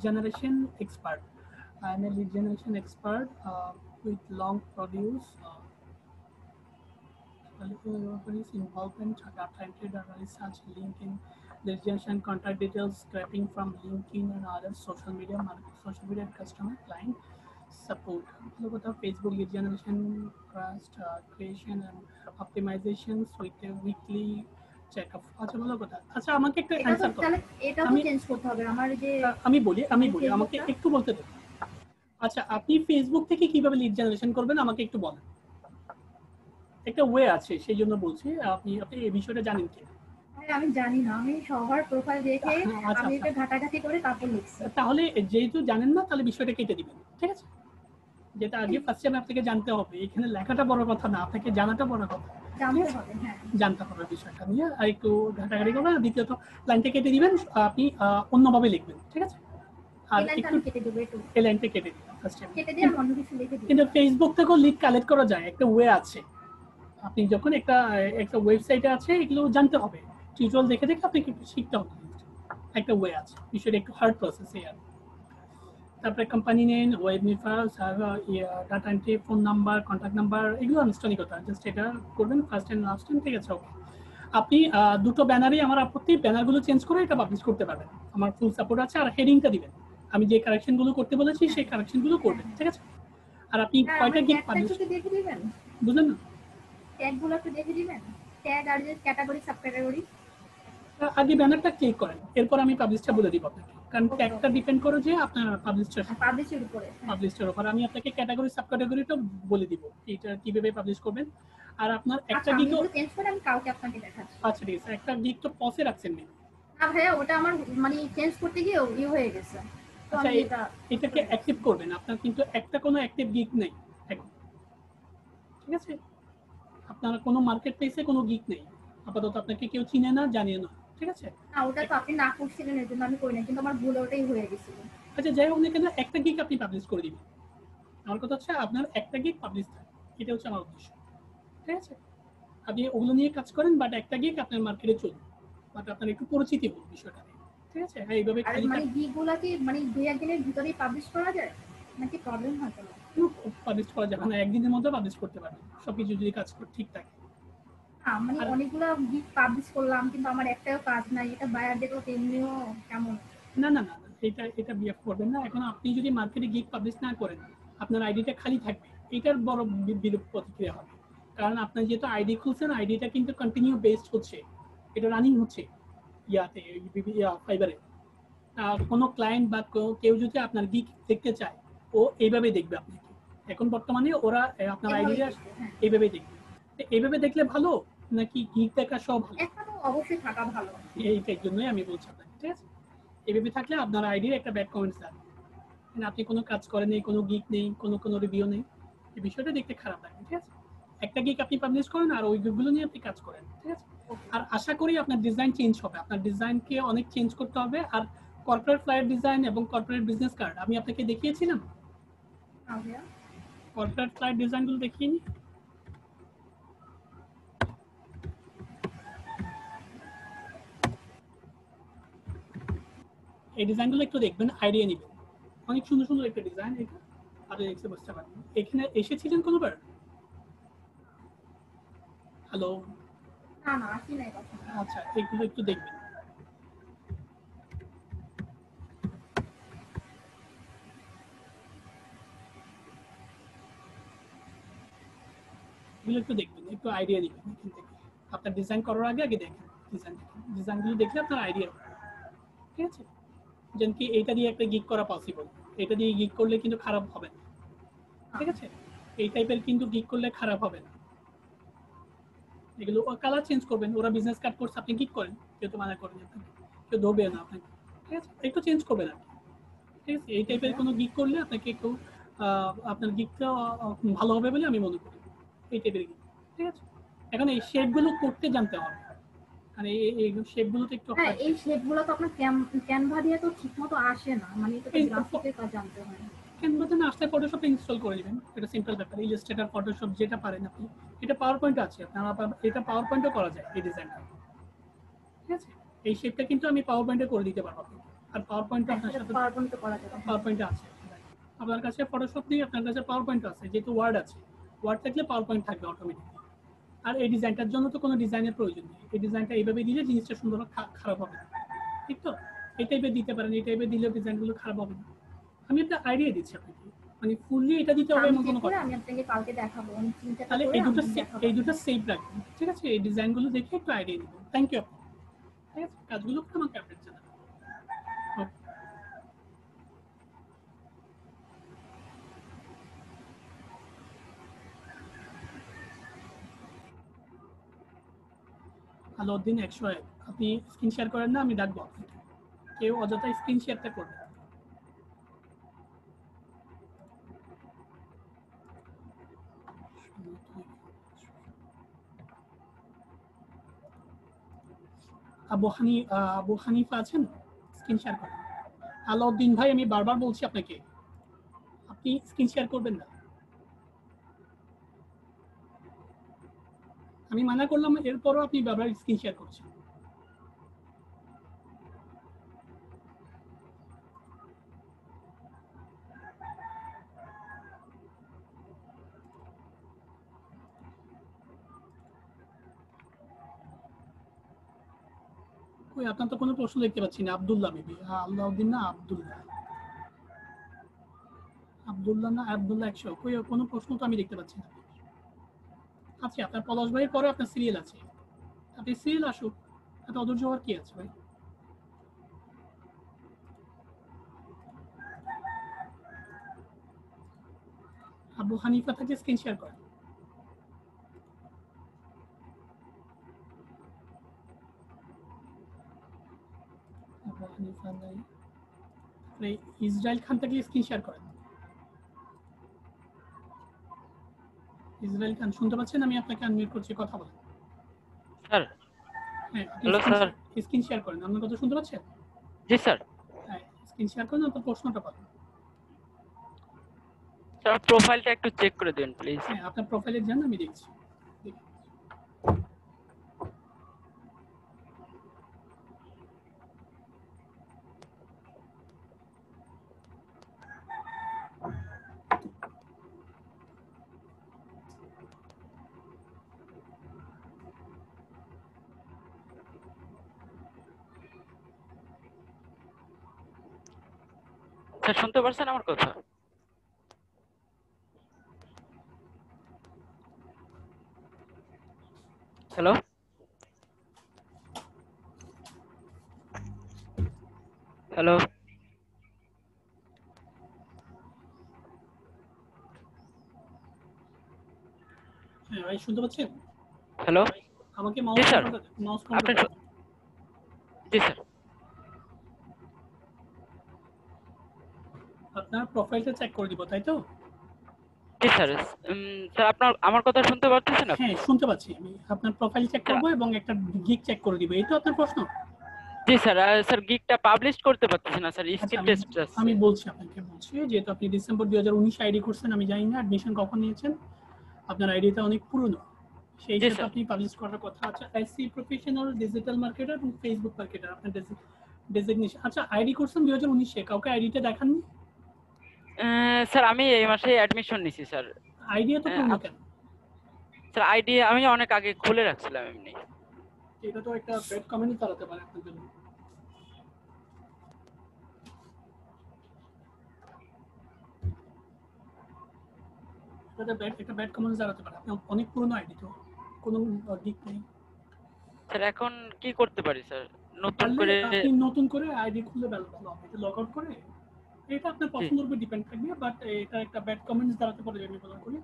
generation expert. I am a lead generation expert with long produce involvement, data entry, data research, LinkedIn, lead generation, contact details, scraping from LinkedIn and other social media customer client support. Look at the Facebook lead generation, trust creation and optimizations with a weekly checkup. আচ্ছা ভালো কথা। আচ্ছা আমাকে একটা
এটা তো
অ্যানসার করো।
তাহলে এটা তো চেঞ্জ করতে হবে আমার যে
আমি বলি আমাকে
ফেসবুকটা-
একটু বলতে দেন। আচ্ছা আপনি ফেসবুক থেকে কিভাবে লিড জেনারেশন করবেন আমাকে একটু বলেন। একটা ওয়ে আছে সেই জন্য বলছি, আপনি এই বিষয়টা জানেন কি?
হ্যাঁ, আমি জানি না, আমি সবার প্রোফাইল দেখে
আচ্ছা,
আমি এটা ঘাটাঘাটি করে তারপর লিখছি।
তাহলে যেহেতু জানেন না তাহলে বিষয়টা কেটে দিবেন, ঠিক আছে? যেটা আগে ফার্স্ট টাইম আপনাকে জানতে হবে, এখানে লেখাটা বড় কথা না, আপনাকে জানাটা বড় কথা।
জানতে হবে, হ্যাঁ
জানতে হবে বিষয়টা নিয়ে, আর একটু ঘাটাঘাটি করবেন। দ্বিতীয়ত লাইনটা কেটে দিবেন, আপনি অন্যভাবে লিখবেন, ঠিক আছে? আর
এই লাইনটা
একটু
আমি কেটে দেবো, একটু
এই লাইনটা কেটে দিবেন ফার্স্ট টাইম।
কেটে দিয়ে আমি অন্য কিছু লিখে দিই।
কিন্তু ফেসবুক থেকেও লিড কালেক্ট করা যায়, একটা ওয়ে আছে। আপনি যখন একটা ওয়েবসাইটে আছে, এগুলো জানতে হবে, টিউটোরিয়াল দেখে দেখে আপনাকে একটু শিখতে হবে, একটা ওয়ে আছে। বিষয়টা একটু হার্ড প্রসেস। আর তারপরে কোম্পানি নেম, ওয়েব নিফার, server, data entry, phone number, contact number, এগুলো আনুষ্ঠানিক কথা, জাস্ট এটা করবেন ফার্স্ট এন্ড লাস্ট টাইম, ঠিক আছে? ওকে, আপনি দুটো ব্যানারই আমার আপত্তি, ব্যানারগুলো চেঞ্জ করে এটা পাবলিশ করতে পারবেন, আমার ফুল সাপোর্ট আছে। আর হেডিংটা দিবেন, আমি যে কারেকশনগুলো করতে বলেছি সেই কারেকশনগুলো করবেন, ঠিক আছে? আর আপনি কয়টা গিগ পাবলিশ
দেখে দিবেন,
বুঝলেন না?
ট্যাগগুলো একটু দেখে দিবেন, ট্যাগ আর যে ক্যাটাগরি সাব ক্যাটাগরি।
আগে ব্যানারটা ক্লিক করেন, এরপর আমি পাবলিশটা বলে দিব আপনাকে, কারণ ট্যাগটা ডিপেন্ড করে যে আপনার
পাবলিশের উপরে,
পাবলিশের উপর। আমি আপনাকে ক্যাটাগরি সাব ক্যাটাগরিটা বলে দিব এটা কিভাবে পাবলিশ করবেন। আর আপনার একটা গিগ
চেঞ্জ করে আমি কাউকে আপনাকে দেখাচ্ছি।
আচ্ছা ঠিক আছে, একটা গিগ তো পসে রাখছেন না?
না ভাইয়া, ওটা আমার মানে চেঞ্জ করতে গিয়ে হয়ে গেছে, তো
আচ্ছা
আমি
এটাকে অ্যাক্টিভ করবেন। আপনার কিন্তু একটা কোনো অ্যাক্টিভ গিগ নেই এখন, ঠিক আছে? আপনার কোনো মার্কেট প্লেসে কোনো গিগ নেই আপাতত, আপনাকে কেউ চিনে না, জানিয়ে না, ঠিক আছে?
না, ওটা তো আপনি না করছিলেন, এর জন্য আমি করি না, কিন্তু আমার ভুল ওটাই হয়ে গেছিল।
আচ্ছা যাই হোক না কেন, একটা গিগ আপনি পাবলিশ করে দিবেন। আমার কথা হচ্ছে আপনার একটা গিগ পাবলিশ থাকে, এটা হচ্ছে আমার উদ্দেশ্য, ঠিক আছে? আপনি ওগুলো নিয়ে কাজ করেন, বাট একটা গিগ আপনার মার্কেটে চলবে, বাট আপনার একটু পরিচিতি হোক বিষয়টা, ঠিক আছে? হ্যাঁ, এইভাবে
আর মানে গিগুলা কি মানে 2-1 দিনের ভিতরেই পাবলিশ করা যায় নাকি প্রবলেম হয় কোনো?
পাবলিশ করা যাবে না, একদিনের মধ্যে পাবলিশ করতে পারবেন সবকিছু যদি কাজ ঠিক থাকে।
মানে অনেকগুলো গিগ পাবলিশ করলাম কিন্তু আমার একটাও কাজ নাই, এটা বায়ার দেখো এমনিও কেমন?
না না না, এটা বিহেভ করবেন না। এখন আপনি যদি মার্কেটে গিগ পাবলিশ না করেন, আপনার আইডিটা খালি থাকবে, এটার বড় বিরূপ প্রতিক্রিয়া হবে। কারণ আপনার যেহেতু আইডি খুলছেন, আইডিটা কিন্তু কন্টিনিউ বেসড হচ্ছে, এটা রানিং হচ্ছে ইয়াতে, ফাইবারে। কোনো ক্লায়েন্ট বা কেউ যদি আপনার গিগ দেখতে চায়, ও এইভাবে দেখবে আপনাকে। এখন বর্তমানে ওরা আপনার আইডিটা এইভাবে দেখবে। এইভাবে দেখলে ভালো নাকি গিগ দেখা সব ভালো?
একটা তো অবশ্যই থাকা ভালো,
এইটার জন্যই আমি বলছি আপনাকে, ঠিক আছে? এইভাবে থাকলে আপনার আইডির একটা ব্যাড কমেন্টস আসবে, আপনি কোনো কাজ করেন নেই, কোনো গিগ নেই, কোনো রিভিউ নেই, এই বিষয়টা দেখতে খারাপ লাগে, ঠিক আছে? একটা গিগ আপনি পাবলিশ করেন আর ওই গিগগুলো নিয়ে আপনি কাজ করেন, ঠিক আছে? আর আশা করি আপনার ডিজাইন চেঞ্জ হবে, আপনার ডিজাইনকে অনেক চেঞ্জ করতে হবে। আর কর্পোরেট ফ্লায়ার ডিজাইন এবং কর্পোরেট বিজনেস কার্ড আমি আপনাকে দেখিয়েছিলাম, কর্পোরেট ফ্লায়ার ডিজাইনগুলো দেখিয়ে নি। এই ডিজাইনগুলো একটু দেখবেন, আইডিয়া নেবেন, অনেক সুন্দর সুন্দর একটা ডিজাইন, এটা আপনি দেখতে বুঝতে পারবেন। এখানে এসেছিলেন কোনোবার? হ্যালো?
না না, আসি নাই কথা।
আচ্ছা, এগুলো একটু দেখবেন। এগুলো একটু দেখবেন, একটু আইডিয়া নেবেন এখান থেকে। আপনার ডিজাইন করার আগে দেখেন ডিজাইনগুলো দেখলে আপনার আইডিয়া হবে, ঠিক আছে? যেন কি এইটা দিয়ে একটা গিগ করা পসিবল, এটা দিয়ে গিগ করলে কিন্তু খারাপ হবে না, ঠিক আছে? এই টাইপের কিন্তু গিগ করলে খারাপ হবে না। এগুলো কালার চেঞ্জ করবেন, ওরা বিজনেস কার্ড করছে, আপনি গিগ করেন, কেউ তো মানা করেন আপনাকে, কেউ ধরবে না আপনাকে, ঠিক আছে? একটু চেঞ্জ করবেন আপনি, ঠিক আছে? এই টাইপের কোনো গিগ করলে আপনাকে একটু আপনার গিগটা ভালো হবে বলে আমি মনে করি, এই টাইপের গিগ, ঠিক আছে? এখন এই শেপগুলো করতে জানতে হবে, মানে এই শেপগুলো তো একটু
এই শেপগুলো তো আপনার ক্যানভা দিয়ে তো ঠিকমতো আসে না, মানে এটা তো গ্রাফিকের কাজ জানতে হয়।
ক্যানভাতে না আসলে ফটোশপ ইনস্টল করে নেবেন, এটা সিম্পল ব্যাপার। ইলাস্ট্রেটর, ফটোশপ যেটা পারেন আপনি, এটা পাওয়ার পয়েন্ট আছে আপনার, এটা পাওয়ার পয়েন্টও করা যায় এই ডিজাইনটা, ঠিক আছে? এই শেপটা কিন্তু আমি পাওয়ার পয়েন্টে করে দিতে পারবো আপনাকে। আর পাওয়ার পয়েন্টটা আপনার সাথে
পাওয়ার পয়েন্ট করা যাবে।
পাওয়ার পয়েন্টে আছে। আপনার কাছে ফটোশপ নেই, আপনার কাছে পাওয়ার পয়েন্ট আছে, যেহেতু ওয়ার্ড আছে, ওয়ার্ড থাকলে পাওয়ার পয়েন্ট থাকবে অটোমেটিক। আর এই ডিজাইনটার জন্য তো কোনো ডিজাইনের প্রয়োজন নেই, এই ডিজাইনটা এইভাবে দিলে জিনিসটা সুন্দর খারাপ হবে না, ঠিক তো? এই টাইপের দিতে পারেন, এই টাইপের দিলে ডিজাইনগুলো খারাপ হবে না। আমি একটা আইডিয়া দিচ্ছি আপনাকে, মানে ফুললি এটা দিতে হবে এমন কোনো কথা।
আমি আপনাকে কালকে দেখাবো, আমি চিন্তা
তাহলে এই দুটো সেভ রাখবেন, ঠিক আছে? এই ডিজাইনগুলো দেখে একটু আইডিয়া দিবেন। থ্যাংক ইউ আপনি, ঠিক আছে? কাজগুলো করে আমাকে আপডেট জানাবেন। আলাউদ্দিন 101, আপনি স্ক্রিন শেয়ার করেন না, আমি ডাকবো আপনাকে। কেউ অযথা স্ক্রিন শেয়ারটা করবে। আবু হানিফা আছেন? স্ক্রিন শেয়ার করেন। আলাউদ্দিন ভাই, আমি বারবার বলছি আপনাকে, আপনি স্ক্রিন শেয়ার করবেন না। আমি মানা করলাম, এরপরও আপনি বারবার স্ক্রিন শেয়ার করছেন। কই, আপনার তো কোনো প্রশ্ন দেখতে পাচ্ছি না। আব্দুল্লাহ মেবি, আলাউদ্দিন না, আব্দুল্লাহ না আব্দুল্লাহ 100, কই কোনো প্রশ্ন তো আমি দেখতে পাচ্ছি না। আচ্ছা, আপনার পলাশ ভাইয়ের পরে আপনার সিরিয়াল আছে, আপনি সিরিয়াল আসুক, এত অধৈর্য হওয়ার কি আছে ভাই? আবু হানিফা থেকে স্ক্রিন শেয়ার করেন। আবু হানিফা নাই, ইসরায়েল খান থেকে স্ক্রিন শেয়ার করেন। ইসরায়েল খান শুনতে পাচ্ছেন? আমি আপনাকে আনমিউট করছি, কথা বলেন।
স্যার,
হ্যাঁ,
হ্যালো স্যার।
স্ক্রিন শেয়ার করেন। আপনার কথা শুনতে পাচ্ছেন?
জি স্যার।
হ্যাঁ, স্ক্রিন শেয়ার করেন, আপনার প্রশ্নটা বলেন।
স্যার, প্রোফাইলটা একটু চেক করে দিন প্লিজ।
হ্যাঁ, আপনার প্রোফাইলে যান, আমি দেখছি।
স্যার, শুনতে পারছেন আমার কথা? হ্যালো হ্যালো
হ্যাঁ ভাই, শুনতে পাচ্ছেন?
হ্যালো।
আমাকে
জি স্যার।
মাউস
আপনি জি স্যার।
আপনার প্রোফাইলটা চেক করে দিব, তাই তো?
জি স্যার। স্যার, আপনার আমার কথা শুনতে পাচ্ছেন আপনি?
হ্যাঁ, শুনতে পাচ্ছি। আমি আপনার প্রোফাইল চেক করব এবং একটা গিগ চেক করে দিব, এই তো আপনার প্রশ্ন?
জি স্যার। স্যার, গিগটা পাবলিশ করতে পারতেছি না স্যার,
আচ্ছা,
স্কিপ টেস্ট আছে।
আমি বলছি আপনাকে, যেহেতু আপনি ডিসেম্বর 2019 আইডি করছেন, আমি জানি না অ্যাডমিশন কখন নিয়েছেন, আপনার আইডিটা অনেক পুরনো, সেই
জি
হিসেবে
স্যার।
আপনি পাবলিশ করার কথা। আচ্ছা, এসসি প্রফেশনাল ডিজিটাল মার্কেটার এবং ফেসবুক মার্কেটার আপনার ডেজিগনেশন। আচ্ছা, আইডি করছেন 2019-এ, কাউকে আইডিটা দেখাননি?
স্যার, আমি এই মাসে অ্যাডমিশন নিছি স্যার।
আইডি তো পুরনো কেন?
স্যার, আইডি আমি অনেক আগে খুলে রাখছিলাম এমনি।
এটা তো একটা ব্যাড কমেন্ট চালাতে পারে আপনার জন্য। এটা ব্যাড কমেন্ট চালাতে পারে, আপনি অনেক পুরনো আইডি, তো কোনো দিক নেই।
স্যার, এখন কি করতে পারি স্যার? নতুন করে
আপনি নতুন করে আইডি খুললে ভালো হবে, এটা লগ আউট করে। এটা আপনার পছন্দের উপর ডিপেন্ড থাকবে, বাট এটা একটা ব্যাড কমেন্টস দাঁড়াতে পারে আমি মনে করি।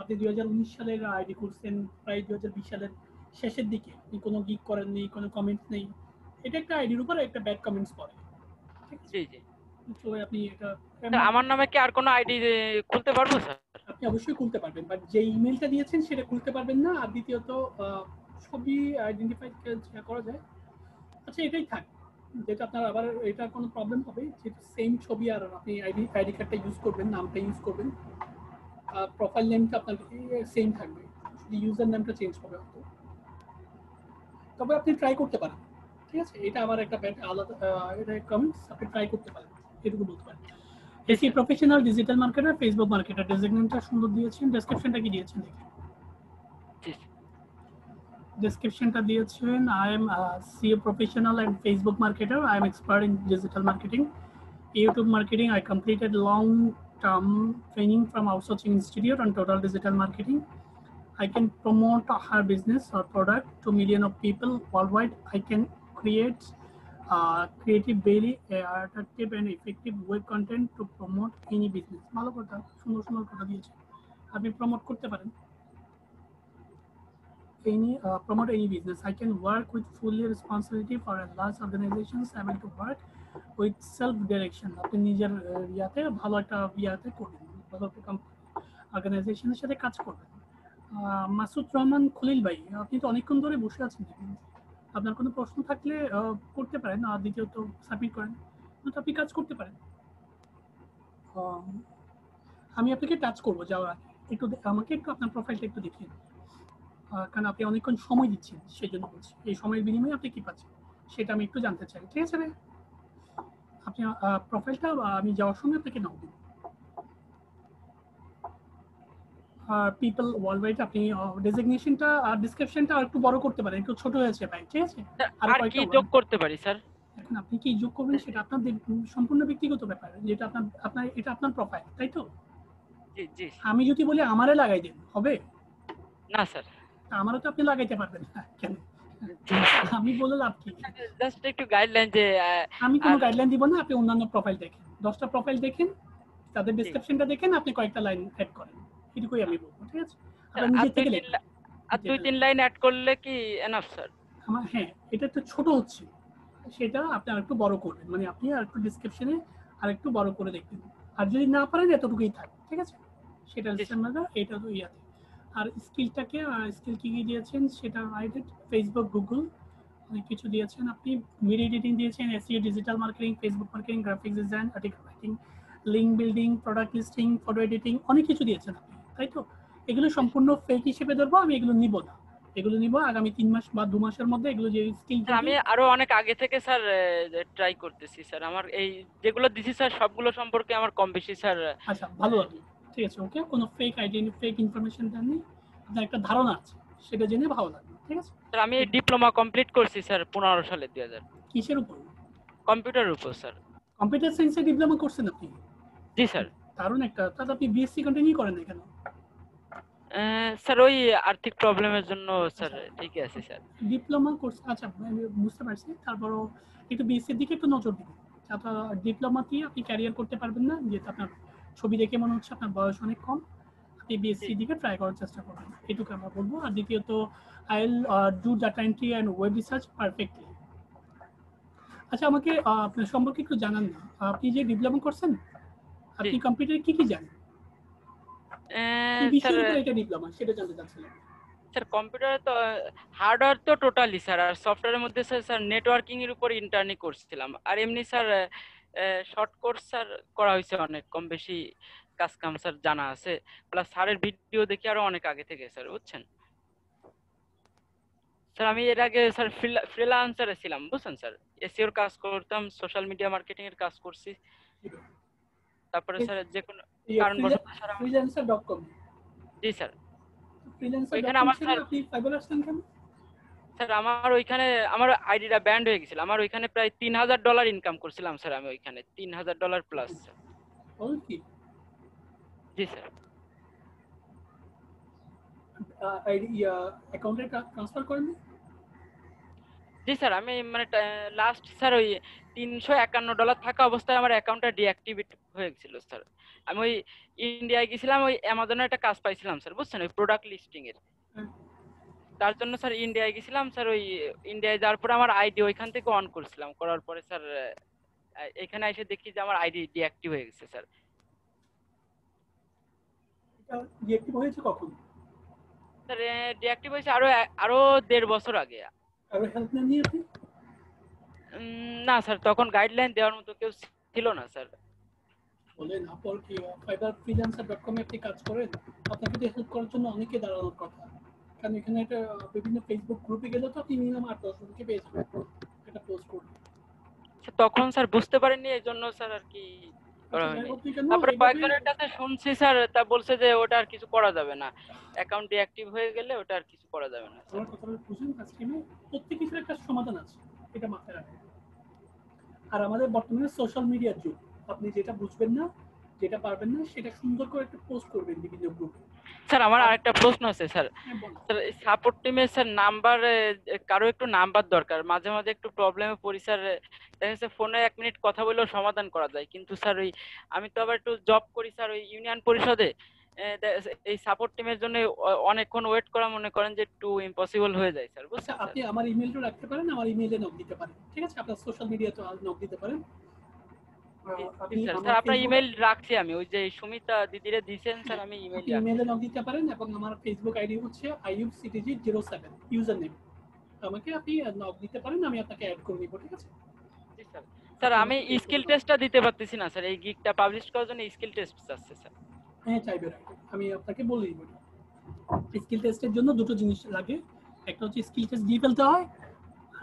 আপনি 2019 সালের আইডি করছেন, প্রায় 2020 সালের শেষের দিকে, আপনি কোনো গিগ করেননি, কোনো কমেন্টস নেই, এটা একটা আইডির উপর একটা ব্যাড কমেন্টস পড়ে।
জি জি।
তো আপনি এটা
স্যার, আমার নামে কি আর কোনো আইডি খুলতে পারবো স্যার?
আপনি অবশ্যই খুলতে পারবেন, বাট যে ইমেলটা দিয়েছেন সেটা খুলতে পারবেন না। আর দ্বিতীয়ত ছবি আইডেন্টিফাই করা যায়। আচ্ছা, এটাই থাক, যেটা আপনার আবার এটা কোনো প্রবলেম হবে, যেহেতু সেম ছবি আর আপনি আইডি কার্ডটা ইউজ করবেন, নামটা ইউজ করবেন, প্রোফাইল নেমটা আপনার সেম থাকবে, ইউজার নেমটা চেঞ্জ হবে হয়তো। তবে আপনি ট্রাই করতে পারেন, ঠিক আছে? এটা আমার একটা আলাদা এটা কমেন্টস আপনি ট্রাই করতে পারেন, এটুকু বলতে পারেন। এসি professional digital marketer, Facebook marketer ডেজিগনেশনটা সুন্দর দিয়েছেন। ডেসক্রিপশনটা কি দিয়েছেন দেখি? ডেসক্রিপশনটা দিয়েছেন I am CA professional and Facebook marketer, I am expert in digital marketing, YouTube marketing. I completed long-term training from Outsourcing Institute on total digital marketing. I can promote her business or product to millions of people worldwide. I can create creative, very attractive and effective web content to promote any business. ভালো কথা, সুন্দর সুন্দর কথা দিয়েছে। আপনি প্রমোট করতে পারেন promote any business. I can work with fully responsibility for a large organizations, able to work with self direction. আপনি নিজের ইয়াতে ভালো একটা ইয়াতে করবেন, ভালো একটা অর্গানাইজেশনের সাথে কাজ করবেন। মাসুদ রহমান খলিল ভাই, আপনি তো অনেকক্ষণ ধরে বসে আছেন, আপনার কোনো প্রশ্ন থাকলে করতে পারেন, আর দ্বিতীয়ত সাবমিট করেন, তো আপনি কাজ করতে পারেন। আমি আপনাকে টাচ করবো যাওয়ার আগে, একটু আমাকে একটু আপনার প্রোফাইলটা একটু দেখিয়ে, কারণ আপনি অনেকক্ষণ সময় দিচ্ছেন, সেই জন্য বলছি এই সময়ের বিনিময়ে আপনি কি পাচ্ছেন সেটা আমি একটু জানতে চাই। ঠিক আছে ভাই, আপনি প্রোফাইলটা আমি যাওয়ার সময় আপনাকে নাও দিন। পিপল ওয়ার্ল্ডওয়াইড আপনি ডেজিগনেশনটা আর ডেসক্রিপশনটা একটু বড় করতে পারেন, একটু ছোট হয়েছে ভাই। ঠিক আছে,
আর কি যোগ করতে পারি স্যার?
এখন আপনি কি যোগ করবেন সেটা আপনার সম্পূর্ণ ব্যক্তিগত ব্যাপার, যেটা আপনার এটা আপনার প্রোফাইল, তাই তো?
জি জি।
আমি যদি বলি আমারে লাগাই দেন হবে
না স্যার,
আমারও তো আপনি লাগাইতে পারবেন না, কেন? আমি বলে লাভ কি?
জাস্ট একটু গাইডলাইন যে
আমি কোনো গাইডলাইন দিব না, আপনি অন্যান্য প্রোফাইল দেখেন, 10টা প্রোফাইল দেখেন, তাদের ডেসক্রিপশনটা দেখেন, আপনি কয়েকটা লাইন অ্যাড করেন, এটুকুই আমি বলবো। ঠিক আছে, আপনি নিজে থেকে লেখেন,
আর 2-3 লাইন অ্যাড করলে কি এনাফ স্যার?
আমার হ্যাঁ, এটা তো ছোট হচ্ছে, সেটা আপনি আরেকটু বড় করবেন, মানে আপনি আরেকটু ডেসক্রিপশনে আরেকটু বড় করে দেখবেন, আর যদি না পারেন এতটুকুই থাক। ঠিক আছে, সেটা এটা তো ইয়াতে। আর স্কিলটাকে স্কিল কি কি দিয়েছেন সেটা রাইটেড, ফেসবুক, গুগল, অনেক কিছু দিয়েছেন আপনি। ভিডিও এডিটিং দিয়েছেন, SEO, digital marketing, Facebook marketing, graphics design, article writing, link building, product listing, photo editing, অনেক কিছু দিয়েছেন আপনি, তাই তো? এগুলো সম্পূর্ণ ফেক হিসেবে ধরবো, আমি এগুলো নিব না, এগুলো নিব আগামী 3 মাস বা 2 মাসের মধ্যে। এগুলো যে স্কিল
আমি আরো অনেক আগে থেকে স্যার ট্রাই করতেছি স্যার, আমার এই যেগুলো দিছি স্যার সবগুলো সম্পর্কে আমার কম বেশি স্যার।
আচ্ছা, ভালো লাগলো। ঠিক আছে, ওকে, কোনো ফেক আইডেন্টি, ফেক ইনফরমেশন দেননি, আপনার একটা ধারণা আছে, সেটা জেনে ভালো লাগলো। ঠিক আছে
স্যার, আমি ডিপ্লোমা কমপ্লিট করছি স্যার 15 সালে 2000।
কিসের উপর?
কম্পিউটারের উপর স্যার।
কম্পিউটার সায়েন্সে ডিপ্লোমা করছেন আপনি?
জি স্যার।
দারুণ একটা, তাহলে আপনি বিএসসি কন্টিনিউ করেন না কেন?
স্যার ওই আর্থিক প্রবলেমের জন্য স্যার। ঠিক আছে স্যার,
ডিপ্লোমা কোর্স, আচ্ছা আমি বুঝতে পারছি, তারপরও একটু বিএসসির দিকে একটু নজর দিন। আপনার ডিপ্লোমাতে আপনি ক্যারিয়ার করতে পারবেন না, যেহেতু আপনার ছবি দেখে মনে হচ্ছে আপনার বয়স অনেক কম, আপনি বিএসসি দিকে ট্রাই করার চেষ্টা করবেন, এটুকু আমরা বলবো। আর দ্বিতীয়ত I will do data entry and web research perfectly. আচ্ছা, আমাকে আপনার সম্পর্কে একটু জানান না, আপনি যে ডিপ্লোমা করছেন আপনি কম্পিউটারে কি কি জানেন? এটা ডিপ্লোমা, সেটা জানতে চাচ্ছিলাম
স্যার। কম্পিউটারে তো হার্ডওয়্যার তো টোটালি স্যার, আর সফটওয়্যারের মধ্যে স্যার নেটওয়ার্কিং এর উপর ইন্টার্নি করছিলাম, আর এমনি স্যার শর্ট কোর্স স্যার করা হয়েছে, অনেক কম বেশি কাজ কাম স্যার জানা আছে, প্লাস স্যারের ভিডিও দেখি আরো অনেক আগে থেকে স্যার, বুঝছেন স্যার। আমি এর আগে স্যার ফ্রিল্যান্সারে ছিলাম, বুঝছেন স্যার, এসইওর কাজ করতাম, সোশ্যাল মিডিয়া মার্কেটিং এর কাজ করছি। তারপরে স্যার যে কোনো কারণবশত
freelancer.com।
জি স্যার।
ওইখানে আমার স্যার আপনি ফাইবার আসলেন কেন?
স্যার আমার ওইখানে আমার আইডিটা ব্যান্ড হয়ে গেছিল, আমার ওইখানে প্রায় $3000 ইনকাম করছিলাম স্যার, আমি ওইখানে $3000 প্লাস।
ওকে,
জি স্যার।
আইডি অ্যাকাউন্টে ট্রান্সফার করেন?
জি স্যার, আমি মানে লাস্ট স্যার ওই $351 থাকা অবস্থায় আমার অ্যাকাউন্টটা ডিঅ্যাক্টিভেট হয়ে গেছিল স্যার। আমি ওই ইন্ডিয়ায় গেছিলাম, ওই অ্যামাজনের একটা কাজ পাইছিলাম স্যার, বুঝছেন, ওই প্রোডাক্ট লিস্টিং এর। তার জন্য স্যার ইন্ডিয়ায় গেছিলাম স্যার, ওই ইন্ডিয়ায় যাওয়ার পরে আমার আইডি ওইখান থেকে অন করছিলাম, করার পরে স্যার এখানে এসে দেখি যে আমার আইডি ডিঅ্যাক্টিভ হয়ে গেছে স্যার।
এটা ডিঅ্যাক্টিভ হয়েছে কখন?
স্যার ডিঅ্যাক্টিভ হয়েছে আরো 1.5 বছর আগে।
আর হেল্প নেননি আপনি?
না স্যার, তখন গাইডলাইন দেওয়ার মতো কেউ ছিল না স্যার।
বলেন, আপর কি ফাইবার freelancer.com এ আপনি কাজ করেন, আপনাকে তো হেল্প করার জন্য অনেকে দাঁড়ানোর কথা, কারণ এখানে একটা বিভিন্ন ফেসবুক গ্রুপে গেলে তো আপনি মিনিমাম 8-10 জনকে পেয়ে যাবেন, একটা পোস্ট করবে।
তখন স্যার বুঝতে পারিনি, এই জন্য স্যার আর কি করা
আচ্ছা,
হয়নি।
যাই হোক না কেন,
তারপরে
এইভাবে
কয়েকজনের কাছে শুনছি স্যার, তা বলছে যে ওটা আর কিছু করা যাবে না, অ্যাকাউন্ট ডিঅ্যাক্টিভ হয়ে গেলে ওটা আর কিছু করা যাবে না স্যার।
আমার কথাটা বুঝুন, আজকে প্রত্যেক কিছুর একটা সমাধান আছে, এটা মাথায় রাখবেন। আর আমাদের বর্তমানে সোশ্যাল মিডিয়ার যুগ, আপনি যেটা বুঝবেন না, যেটা পারবেন না, সেটা সুন্দর করে একটা পোস্ট করবেন বিভিন্ন গ্রুপে।
স্যার আমার আরেকটা প্রশ্ন আছে স্যার।
হ্যাঁ, বলুন।
স্যার সাপোর্ট টিমে স্যার নাম্বার, কারো একটু নাম্বার দরকার, মাঝে মাঝে একটু প্রবলেমে পড়ি স্যার, দেখা যাচ্ছে ফোনে 1 মিনিট কথা বলেও সমাধান করা যায়, কিন্তু স্যার ওই আমি তো আবার একটু জব করি স্যার ওই ইউনিয়ন পরিষদে, এই সাপোর্ট টিমের জন্য অনেকক্ষণ ওয়েট করা মনে করেন যে একটু ইম্পসিবল হয়ে যায় স্যার,
আচ্ছা,
বুঝছেন
আপনি
স্যার?
আমার ইমেলটা রাখতে পারেন, আমার ইমেইলে নক দিতে পারেন, ঠিক আছে? আপনার সোশ্যাল মিডিয়াতে নক দিতে পারেন। আপনি
স্যার
আমার
স্যার আপনার
ফেসবুক
ইমেল রাখছি আমি, ওই যে সুমিতা দিদিরে দিয়েছেন স্যার, আমি ইমেল
আপনি
রাখছি।
ইমেইলে নক দিতে পারেন, এবং আমার ফেসবুক আইডি হচ্ছে ayubctg07 ইউজার নেম। আমাকে আপনি নক দিতে পারেন, আমি আপনাকে অ্যাড করে দিব, ঠিক আছে?
জি স্যার। স্যার আমি স্কিল টেস্টটা দিতে পারতেছি না স্যার, এই গিগটা পাবলিশ করার জন্য স্কিল টেস্ট চাচ্ছে স্যার।
হ্যাঁ, চাইবে, আমি আপনাকে বলে দিব। স্কিল টেস্টের জন্য দুটো জিনিস লাগে, একটা হচ্ছে স্কিল টেস্ট দিয়ে ফেলতে হয়,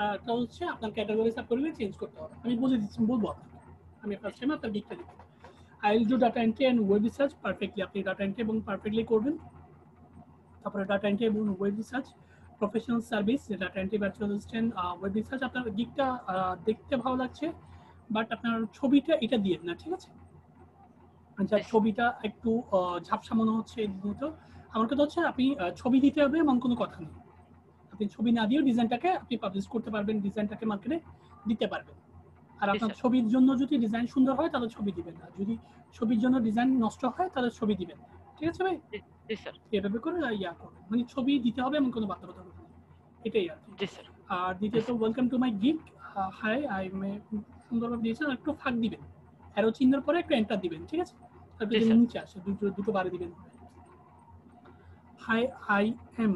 আর একটা হচ্ছে আপনার ক্যাটাগরি সাব করে চেঞ্জ করতে হবে। আমি বলে দিচ্ছি, বলবো আপনাকে। আমি ফার্স্ট টাইম আপনার গিগটা দিব। I will do data entry and web research perfectly. আপনি ডাটা এন্ট্রি এবং পারফেক্টলি করবেন। তারপরে ডাটা এন্ট্রি এবং web research, professional service, data entry, virtual assistant, web research. আপনার গিগটা দেখতে ভালো লাগছে, বাট আপনার ছবিটা এটা দিয়ে না, ঠিক আছে? যার ছবিটা একটু ঝাপসা মনে হচ্ছে, তো আমার কথা হচ্ছে আপনি ছবি দিতে হবে এমন কোনো কথা নেই। আপনি ছবি না দিয়েও ডিজাইনটাকে আপনি পাবলিশ করতে পারবেন, ডিজাইনটাকে মার্কেটে দিতে পারবেন। আর আপনার ছবির জন্য যদি ডিজাইন সুন্দর হয় তাহলে ছবি দিবেন, আর যদি ছবির জন্য ডিজাইন নষ্ট হয় তাহলে ছবি দিবেন, ঠিক আছে ভাই?
জি স্যার।
এভাবে করে ইয়া করবেন, মানে ছবি দিতে হবে এমন কোনো বাধ্যবাধকতা নেই, এটাই আর কি।
জি স্যার।
আর দ্বিতীয়ত, welcome to my gig, hi, I may, সুন্দরভাবে দিয়েছেন, আর একটু ফাঁক দিবেন, অ্যারো চিহ্নের পরে একটু এন্টার দিবেন, ঠিক আছে? তারপরে যদি নিচে আসে দুটো বারে দিবেন। হাই, আই এম,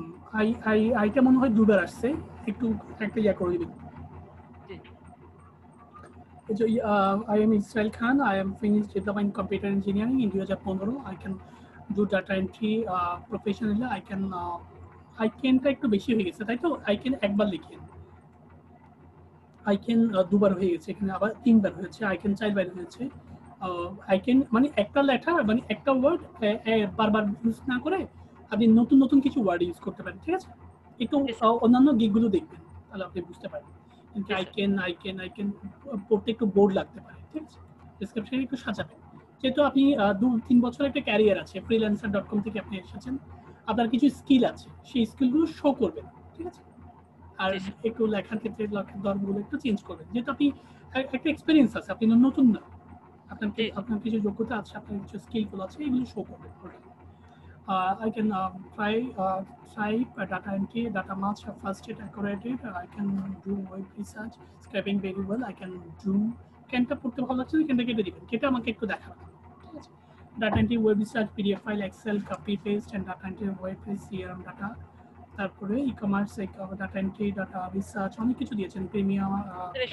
আইটা মনে হয় দুবার আসছে, একটু একটা ইয়া করে দিবেন। I am Israel Khan. I am finished diploma in computer engineering in 2015. I can do data entry professionally. I can টা একটু বেশি হয়ে গেছে, তাই তো? I can একবার লিখেন, I can দুবার হয়ে গেছে, এখানে আবার 3বার হয়েছে, I can 4বার হয়েছে। I can মানে একটা লেটার, মানে একটা ওয়ার্ড বারবার ইউজ না করে আপনি নতুন নতুন কিছু ওয়ার্ড ইউজ করতে পারেন, ঠিক আছে? একটু অন্যান্য গিগগুলো দেখবেন, তাহলে আপনি বুঝতে পারবেন। I can পড়তে একটু বোর্ড লাগতে পারে, ঠিক আছে? ডেসক্রিপশনে একটু সাজাবেন। যেহেতু আপনি 2-3 বছর একটা ক্যারিয়ার আছে, freelancer.com থেকে আপনি এসেছেন, আপনার কিছু স্কিল আছে, সেই স্কিলগুলো শো করবেন, ঠিক আছে? আর একটু লেখার ক্ষেত্রে লেখার ধরনগুলো একটু চেঞ্জ করবেন, যেহেতু আপনি একটা এক্সপিরিয়েন্স আছে, আপনি নতুন না, আপনার কিছু যোগ্যতা আছে, আপনার কিছু স্কিলগুলো আছে, এগুলো শো করবেন। I can try data entry, data match, first it accurate. I can do web research, scraping very well. I can do কেনটা পড়তে ভালো লাগছে, কেনটা কেটে দিবেন, কেটে আমাকে একটু দেখাবেন, ঠিক আছে? Data entry, web research, PDF file, Excel, copy paste, and data entry, web page, CRM data, তারপরে ecommerce, data entry, data research, অনেক কিছু দিয়েছেন, প্রিমিয়াম।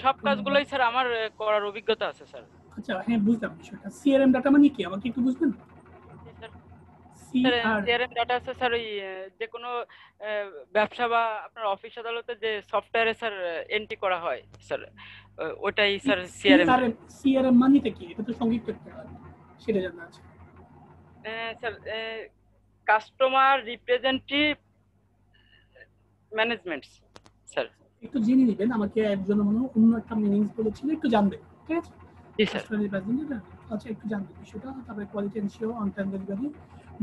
সব কাজগুলোই স্যার আমার করার অভিজ্ঞতা আছে স্যার।
আচ্ছা, হ্যাঁ, বুঝলাম বিষয়টা। সিআরএম ডাটা মানে কি, আমাকে একটু বুঝবেন?
সিআরএম ডাটা আছে স্যার, ওই যে কোনো ব্যবসা বা আপনার অফিস আদালতে যে সফটওয়্যারে স্যার এন্ট্রি করা হয় স্যার, ওটাই স্যার সিআরএম।
সিআরএম মানেটা কি, এটা তো সংক্ষিপ্ত একটা, সেটা জানা আছে
sir. Customer representative management sir.
একটু জেনে নেবেন, আমাকে একজন অন্য একটা মিনিংস বলেছিল, একটু জানবেন, ঠিক আছে?
জি স্যার।
আচ্ছা, একটু জানবেন বিষয়টা। তারপরে quality ensure, on time delivery,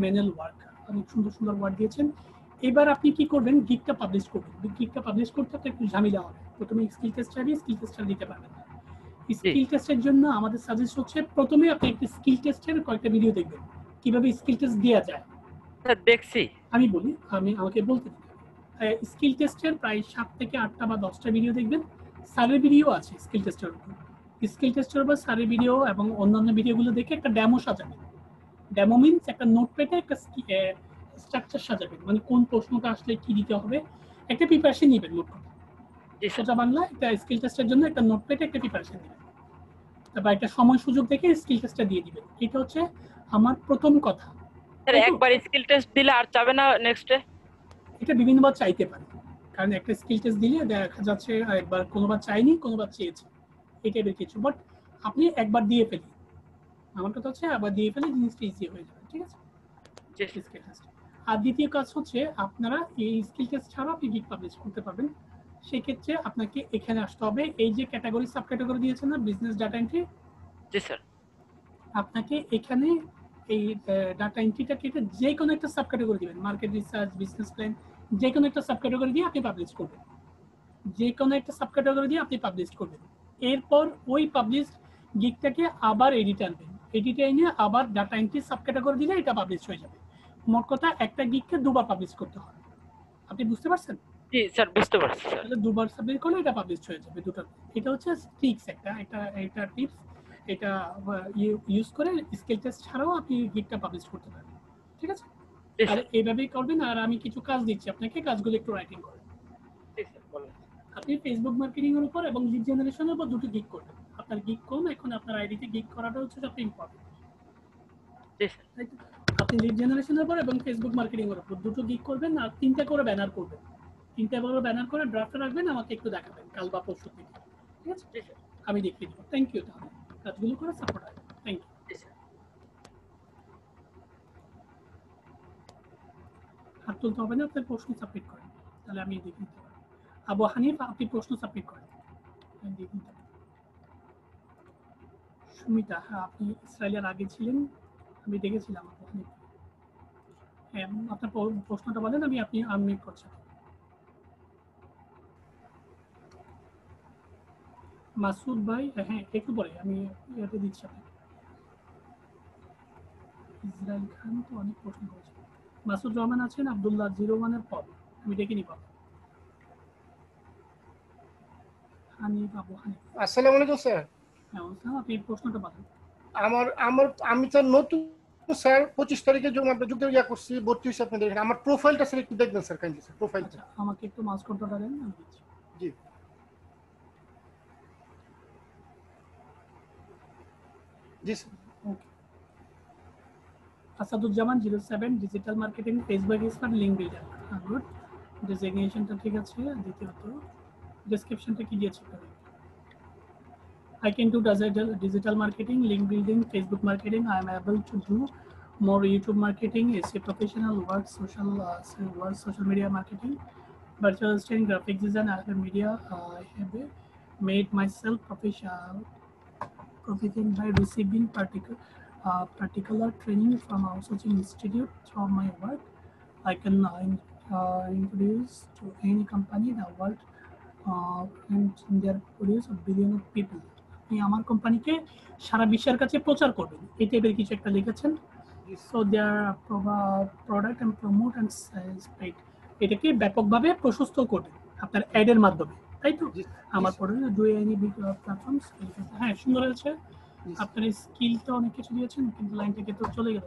manual work, অনেক সুন্দর সুন্দর ওয়ার্ড দিয়েছেন। এবার আপনি কি করবেন, গিগটা পাবলিশ করবেন। গিগটা পাবলিশ করতে আপনার একটু ঝামেলা হবে, প্রথমে স্কিল টেস্ট চাইবে, স্কিল টেস্টটা দিতে পারবেন না। স্কিল টেস্টের জন্য আমাদের সাজেস্ট হচ্ছে প্রথমে আপনি একটা স্কিল টেস্টের কয়েকটা ভিডিও দেখবেন, কিভাবে স্কিল টেস্ট দেওয়া যায়।
স্যার দেখছি,
আমি বলি, আমাকে বলতে দিন। স্কিল টেস্টের প্রায় 7 থেকে 8টা বা 10টা ভিডিও দেখবেন, স্যারের ভিডিও আছে স্কিল টেস্টের উপর। স্কিল টেস্টের উপর স্যারের ভিডিও এবং অন্যান্য ভিডিওগুলো দেখে একটা ডেমো সাজাবেন। ডেমো মিন্স একটা নোটপ্যাডে একটা স্ট্রাকচার সাজাবেন, মানে কোন প্রশ্নটা আসলে কি দিতে হবে, একটা প্রিপারেশন নেবেন। নোট করে সোজা বাংলা, একটা স্কিল টেস্টের জন্য একটা নোটপ্যাডে একটা প্রিপারেশন নেবেন, তারপর একটা সময় সুযোগ দেখে স্কিল টেস্টটা দিয়ে দিবেন। এটা হচ্ছে আমার প্রথম কথা।
স্যার একবার স্কিল টেস্ট দিলে আর চাবে না নেক্সটে?
এটা বিভিন্নবার চাইতে পারে, কারণ একটা স্কিল টেস্ট দিলে দেখা যাচ্ছে একবার কোনোবার চাইনি কোনোবার চেয়েছে এই টাইপের কিছু, বাট আপনি একবার দিয়ে ফেলি, আমার কথা হচ্ছে একবার দিয়ে ফেলে জিনিসটা ইজি হয়ে যাবে, ঠিক আছে?
জি
স্কিল টেস্ট। আর দ্বিতীয় কাজ হচ্ছে আপনারা এই স্কিল টেস্ট ছাড়াও আপনি গিগ পাবলিশ করতে পারবেন। সেক্ষেত্রে আপনাকে এখানে আসতে হবে, এই যে ক্যাটাগরি সাব ক্যাটাগরি দিয়েছেন না বিজনেস ডাটা এন্ট্রি,
জি স্যার।
আপনাকে এখানে এই ডাটা এন্ট্রিটা কেটে যে কোনো একটা সাব ক্যাটাগরি দিবেন, মার্কেট রিসার্চ, বিজনেস প্ল্যান, যে কোনো একটা সাব ক্যাটাগরি দিয়ে আপনি পাবলিশ করবেন, যে কোনো একটা সাব ক্যাটাগরি দিয়ে আপনি পাবলিশ করবেন। এরপর ওই পাবলিশ গিগটাকে আবার এডিট আনবেন, এডিটে এনে আবার ডাটা এন্ট্রি সাব ক্যাটাগরি দিলে এটা পাবলিশ হয়ে যাবে। মোট কথা একটা গিগকে দুবার পাবলিশ করতে হয়, আপনি বুঝতে পারছেন?
জি স্যার বুঝতে পারছি স্যার।
তাহলে দুবার সাবমিট করলে এটা পাবলিশ হয়ে যাবে দুটো। এটা হচ্ছে ট্রিক্স, একটা টিপস, এটা ইউজ করে স্কিল টেস্ট ছাড়াও আপনি গিগটা পাবলিশ করতে পারেন, ঠিক আছে?
জি
তাহলে
স্যার।
এইভাবেই করবেন। আর আমি কিছু কাজ দিচ্ছি আপনাকে, কাজগুলো একটু রাইটিং করেন।
জি স্যার বলেন।
আপনি ফেসবুক মার্কেটিং এর উপর এবং লিড জেনারেশনের উপর দুটো গিগ করবেন। আপনার গিগ কম, এখন আপনার আইডিতে গিগ করাটা হচ্ছে সবচেয়ে ইম্পর্টেন্ট।
জি স্যার।
তাই তো? আপনি লিড জেনারেশনের উপর এবং ফেসবুক মার্কেটিং এর উপর দুটো গিগ করবেন, আর 3টা করে ব্যানার করবেন। 3টা করে ব্যানার করে ড্রাফটে রাখবেন, আমাকে একটু দেখাবেন কাল বা পরশু থেকে, ঠিক আছে?
জি স্যার।
আমি দেখিয়ে দেবো। Thank you. তাহলে কাজগুলো করে সাপোর্ট আসবে। Thank you.
জি স্যার।
হাত তুলতে হবে না, আপনার প্রশ্ন সাবমিট করেন, তাহলে আমি দেখে নিতে পারবো। আবু হানিফ, আপনি প্রশ্ন সাবমিট করেন, আমি দেখে নিতে পারবো। সুমিতা, হ্যাঁ আপনি ইসরায়েলের আগে ছিলেন, আমি দেখেছিলাম আবু হানিফ। হ্যাঁ আপনার প্রশ্নটা বলেন, আপনি আনমিউট করছেন। মাসুদ ভাই, হ্যাঁ একটু পরে আমি এটা দিচ্ছি আপনাকে। ইসরায়েল খান তো অনেক প্রশ্ন করেছে। মাসুদ রহমান আছেন, আব্দুল্লাহ 01-এর পর আমি ডেকে নিব। হানিফ, আবু হানিফ।
আসসালামু আলাইকুম স্যার।
হ্যাঁ আপনি প্রশ্নটা বলেন।
আমি তো নতুন স্যার, 25 তারিখে যখন আমরা যুক্ত করছি 32 আপনি দেখেন আমার প্রোফাইলটা স্যার একটু দেখবেন স্যার, কাইন্ডলি স্যার প্রোফাইলটা।
আমাকে একটু মাউস কন্ট্রোলটা দেন, আমি দিচ্ছি।
জি জি sir.
Okay. Asaduzzaman 07, digital marketing, Facebook expert, link builder. Good, ডেজিগনেশনটা ঠিক আছে। দ্বিতীয়ত ডেসক্রিপশনটা কি দিয়েছে? I can do digital marketing, link building, Facebook marketing. I am able to do more YouTube marketing, SEO professional work, social media marketing, virtual assistant, graphic design, I have media. I have made myself proficient by receiving particular training from outsourcing institute. Through my work, I can introduce to any company the world and their produce a billion of people. আপনি আমার কোম্পানিকে সারা বিশ্বের কাছে প্রচার করবেন, এই টাইপের কিছু একটা লিখেছেন। So their product and promote and spread, এটাকে ব্যাপকভাবে প্রশস্ত করবেন আপনার অ্যাডের মাধ্যমে, তাই তো? আমার product do any big platforms. হ্যাঁ সুন্দর হয়েছে, আপনার স্কিলটা অনেক কিছু দিয়েছেন, কিন্তু লাইন থেকে তো চলে গেল।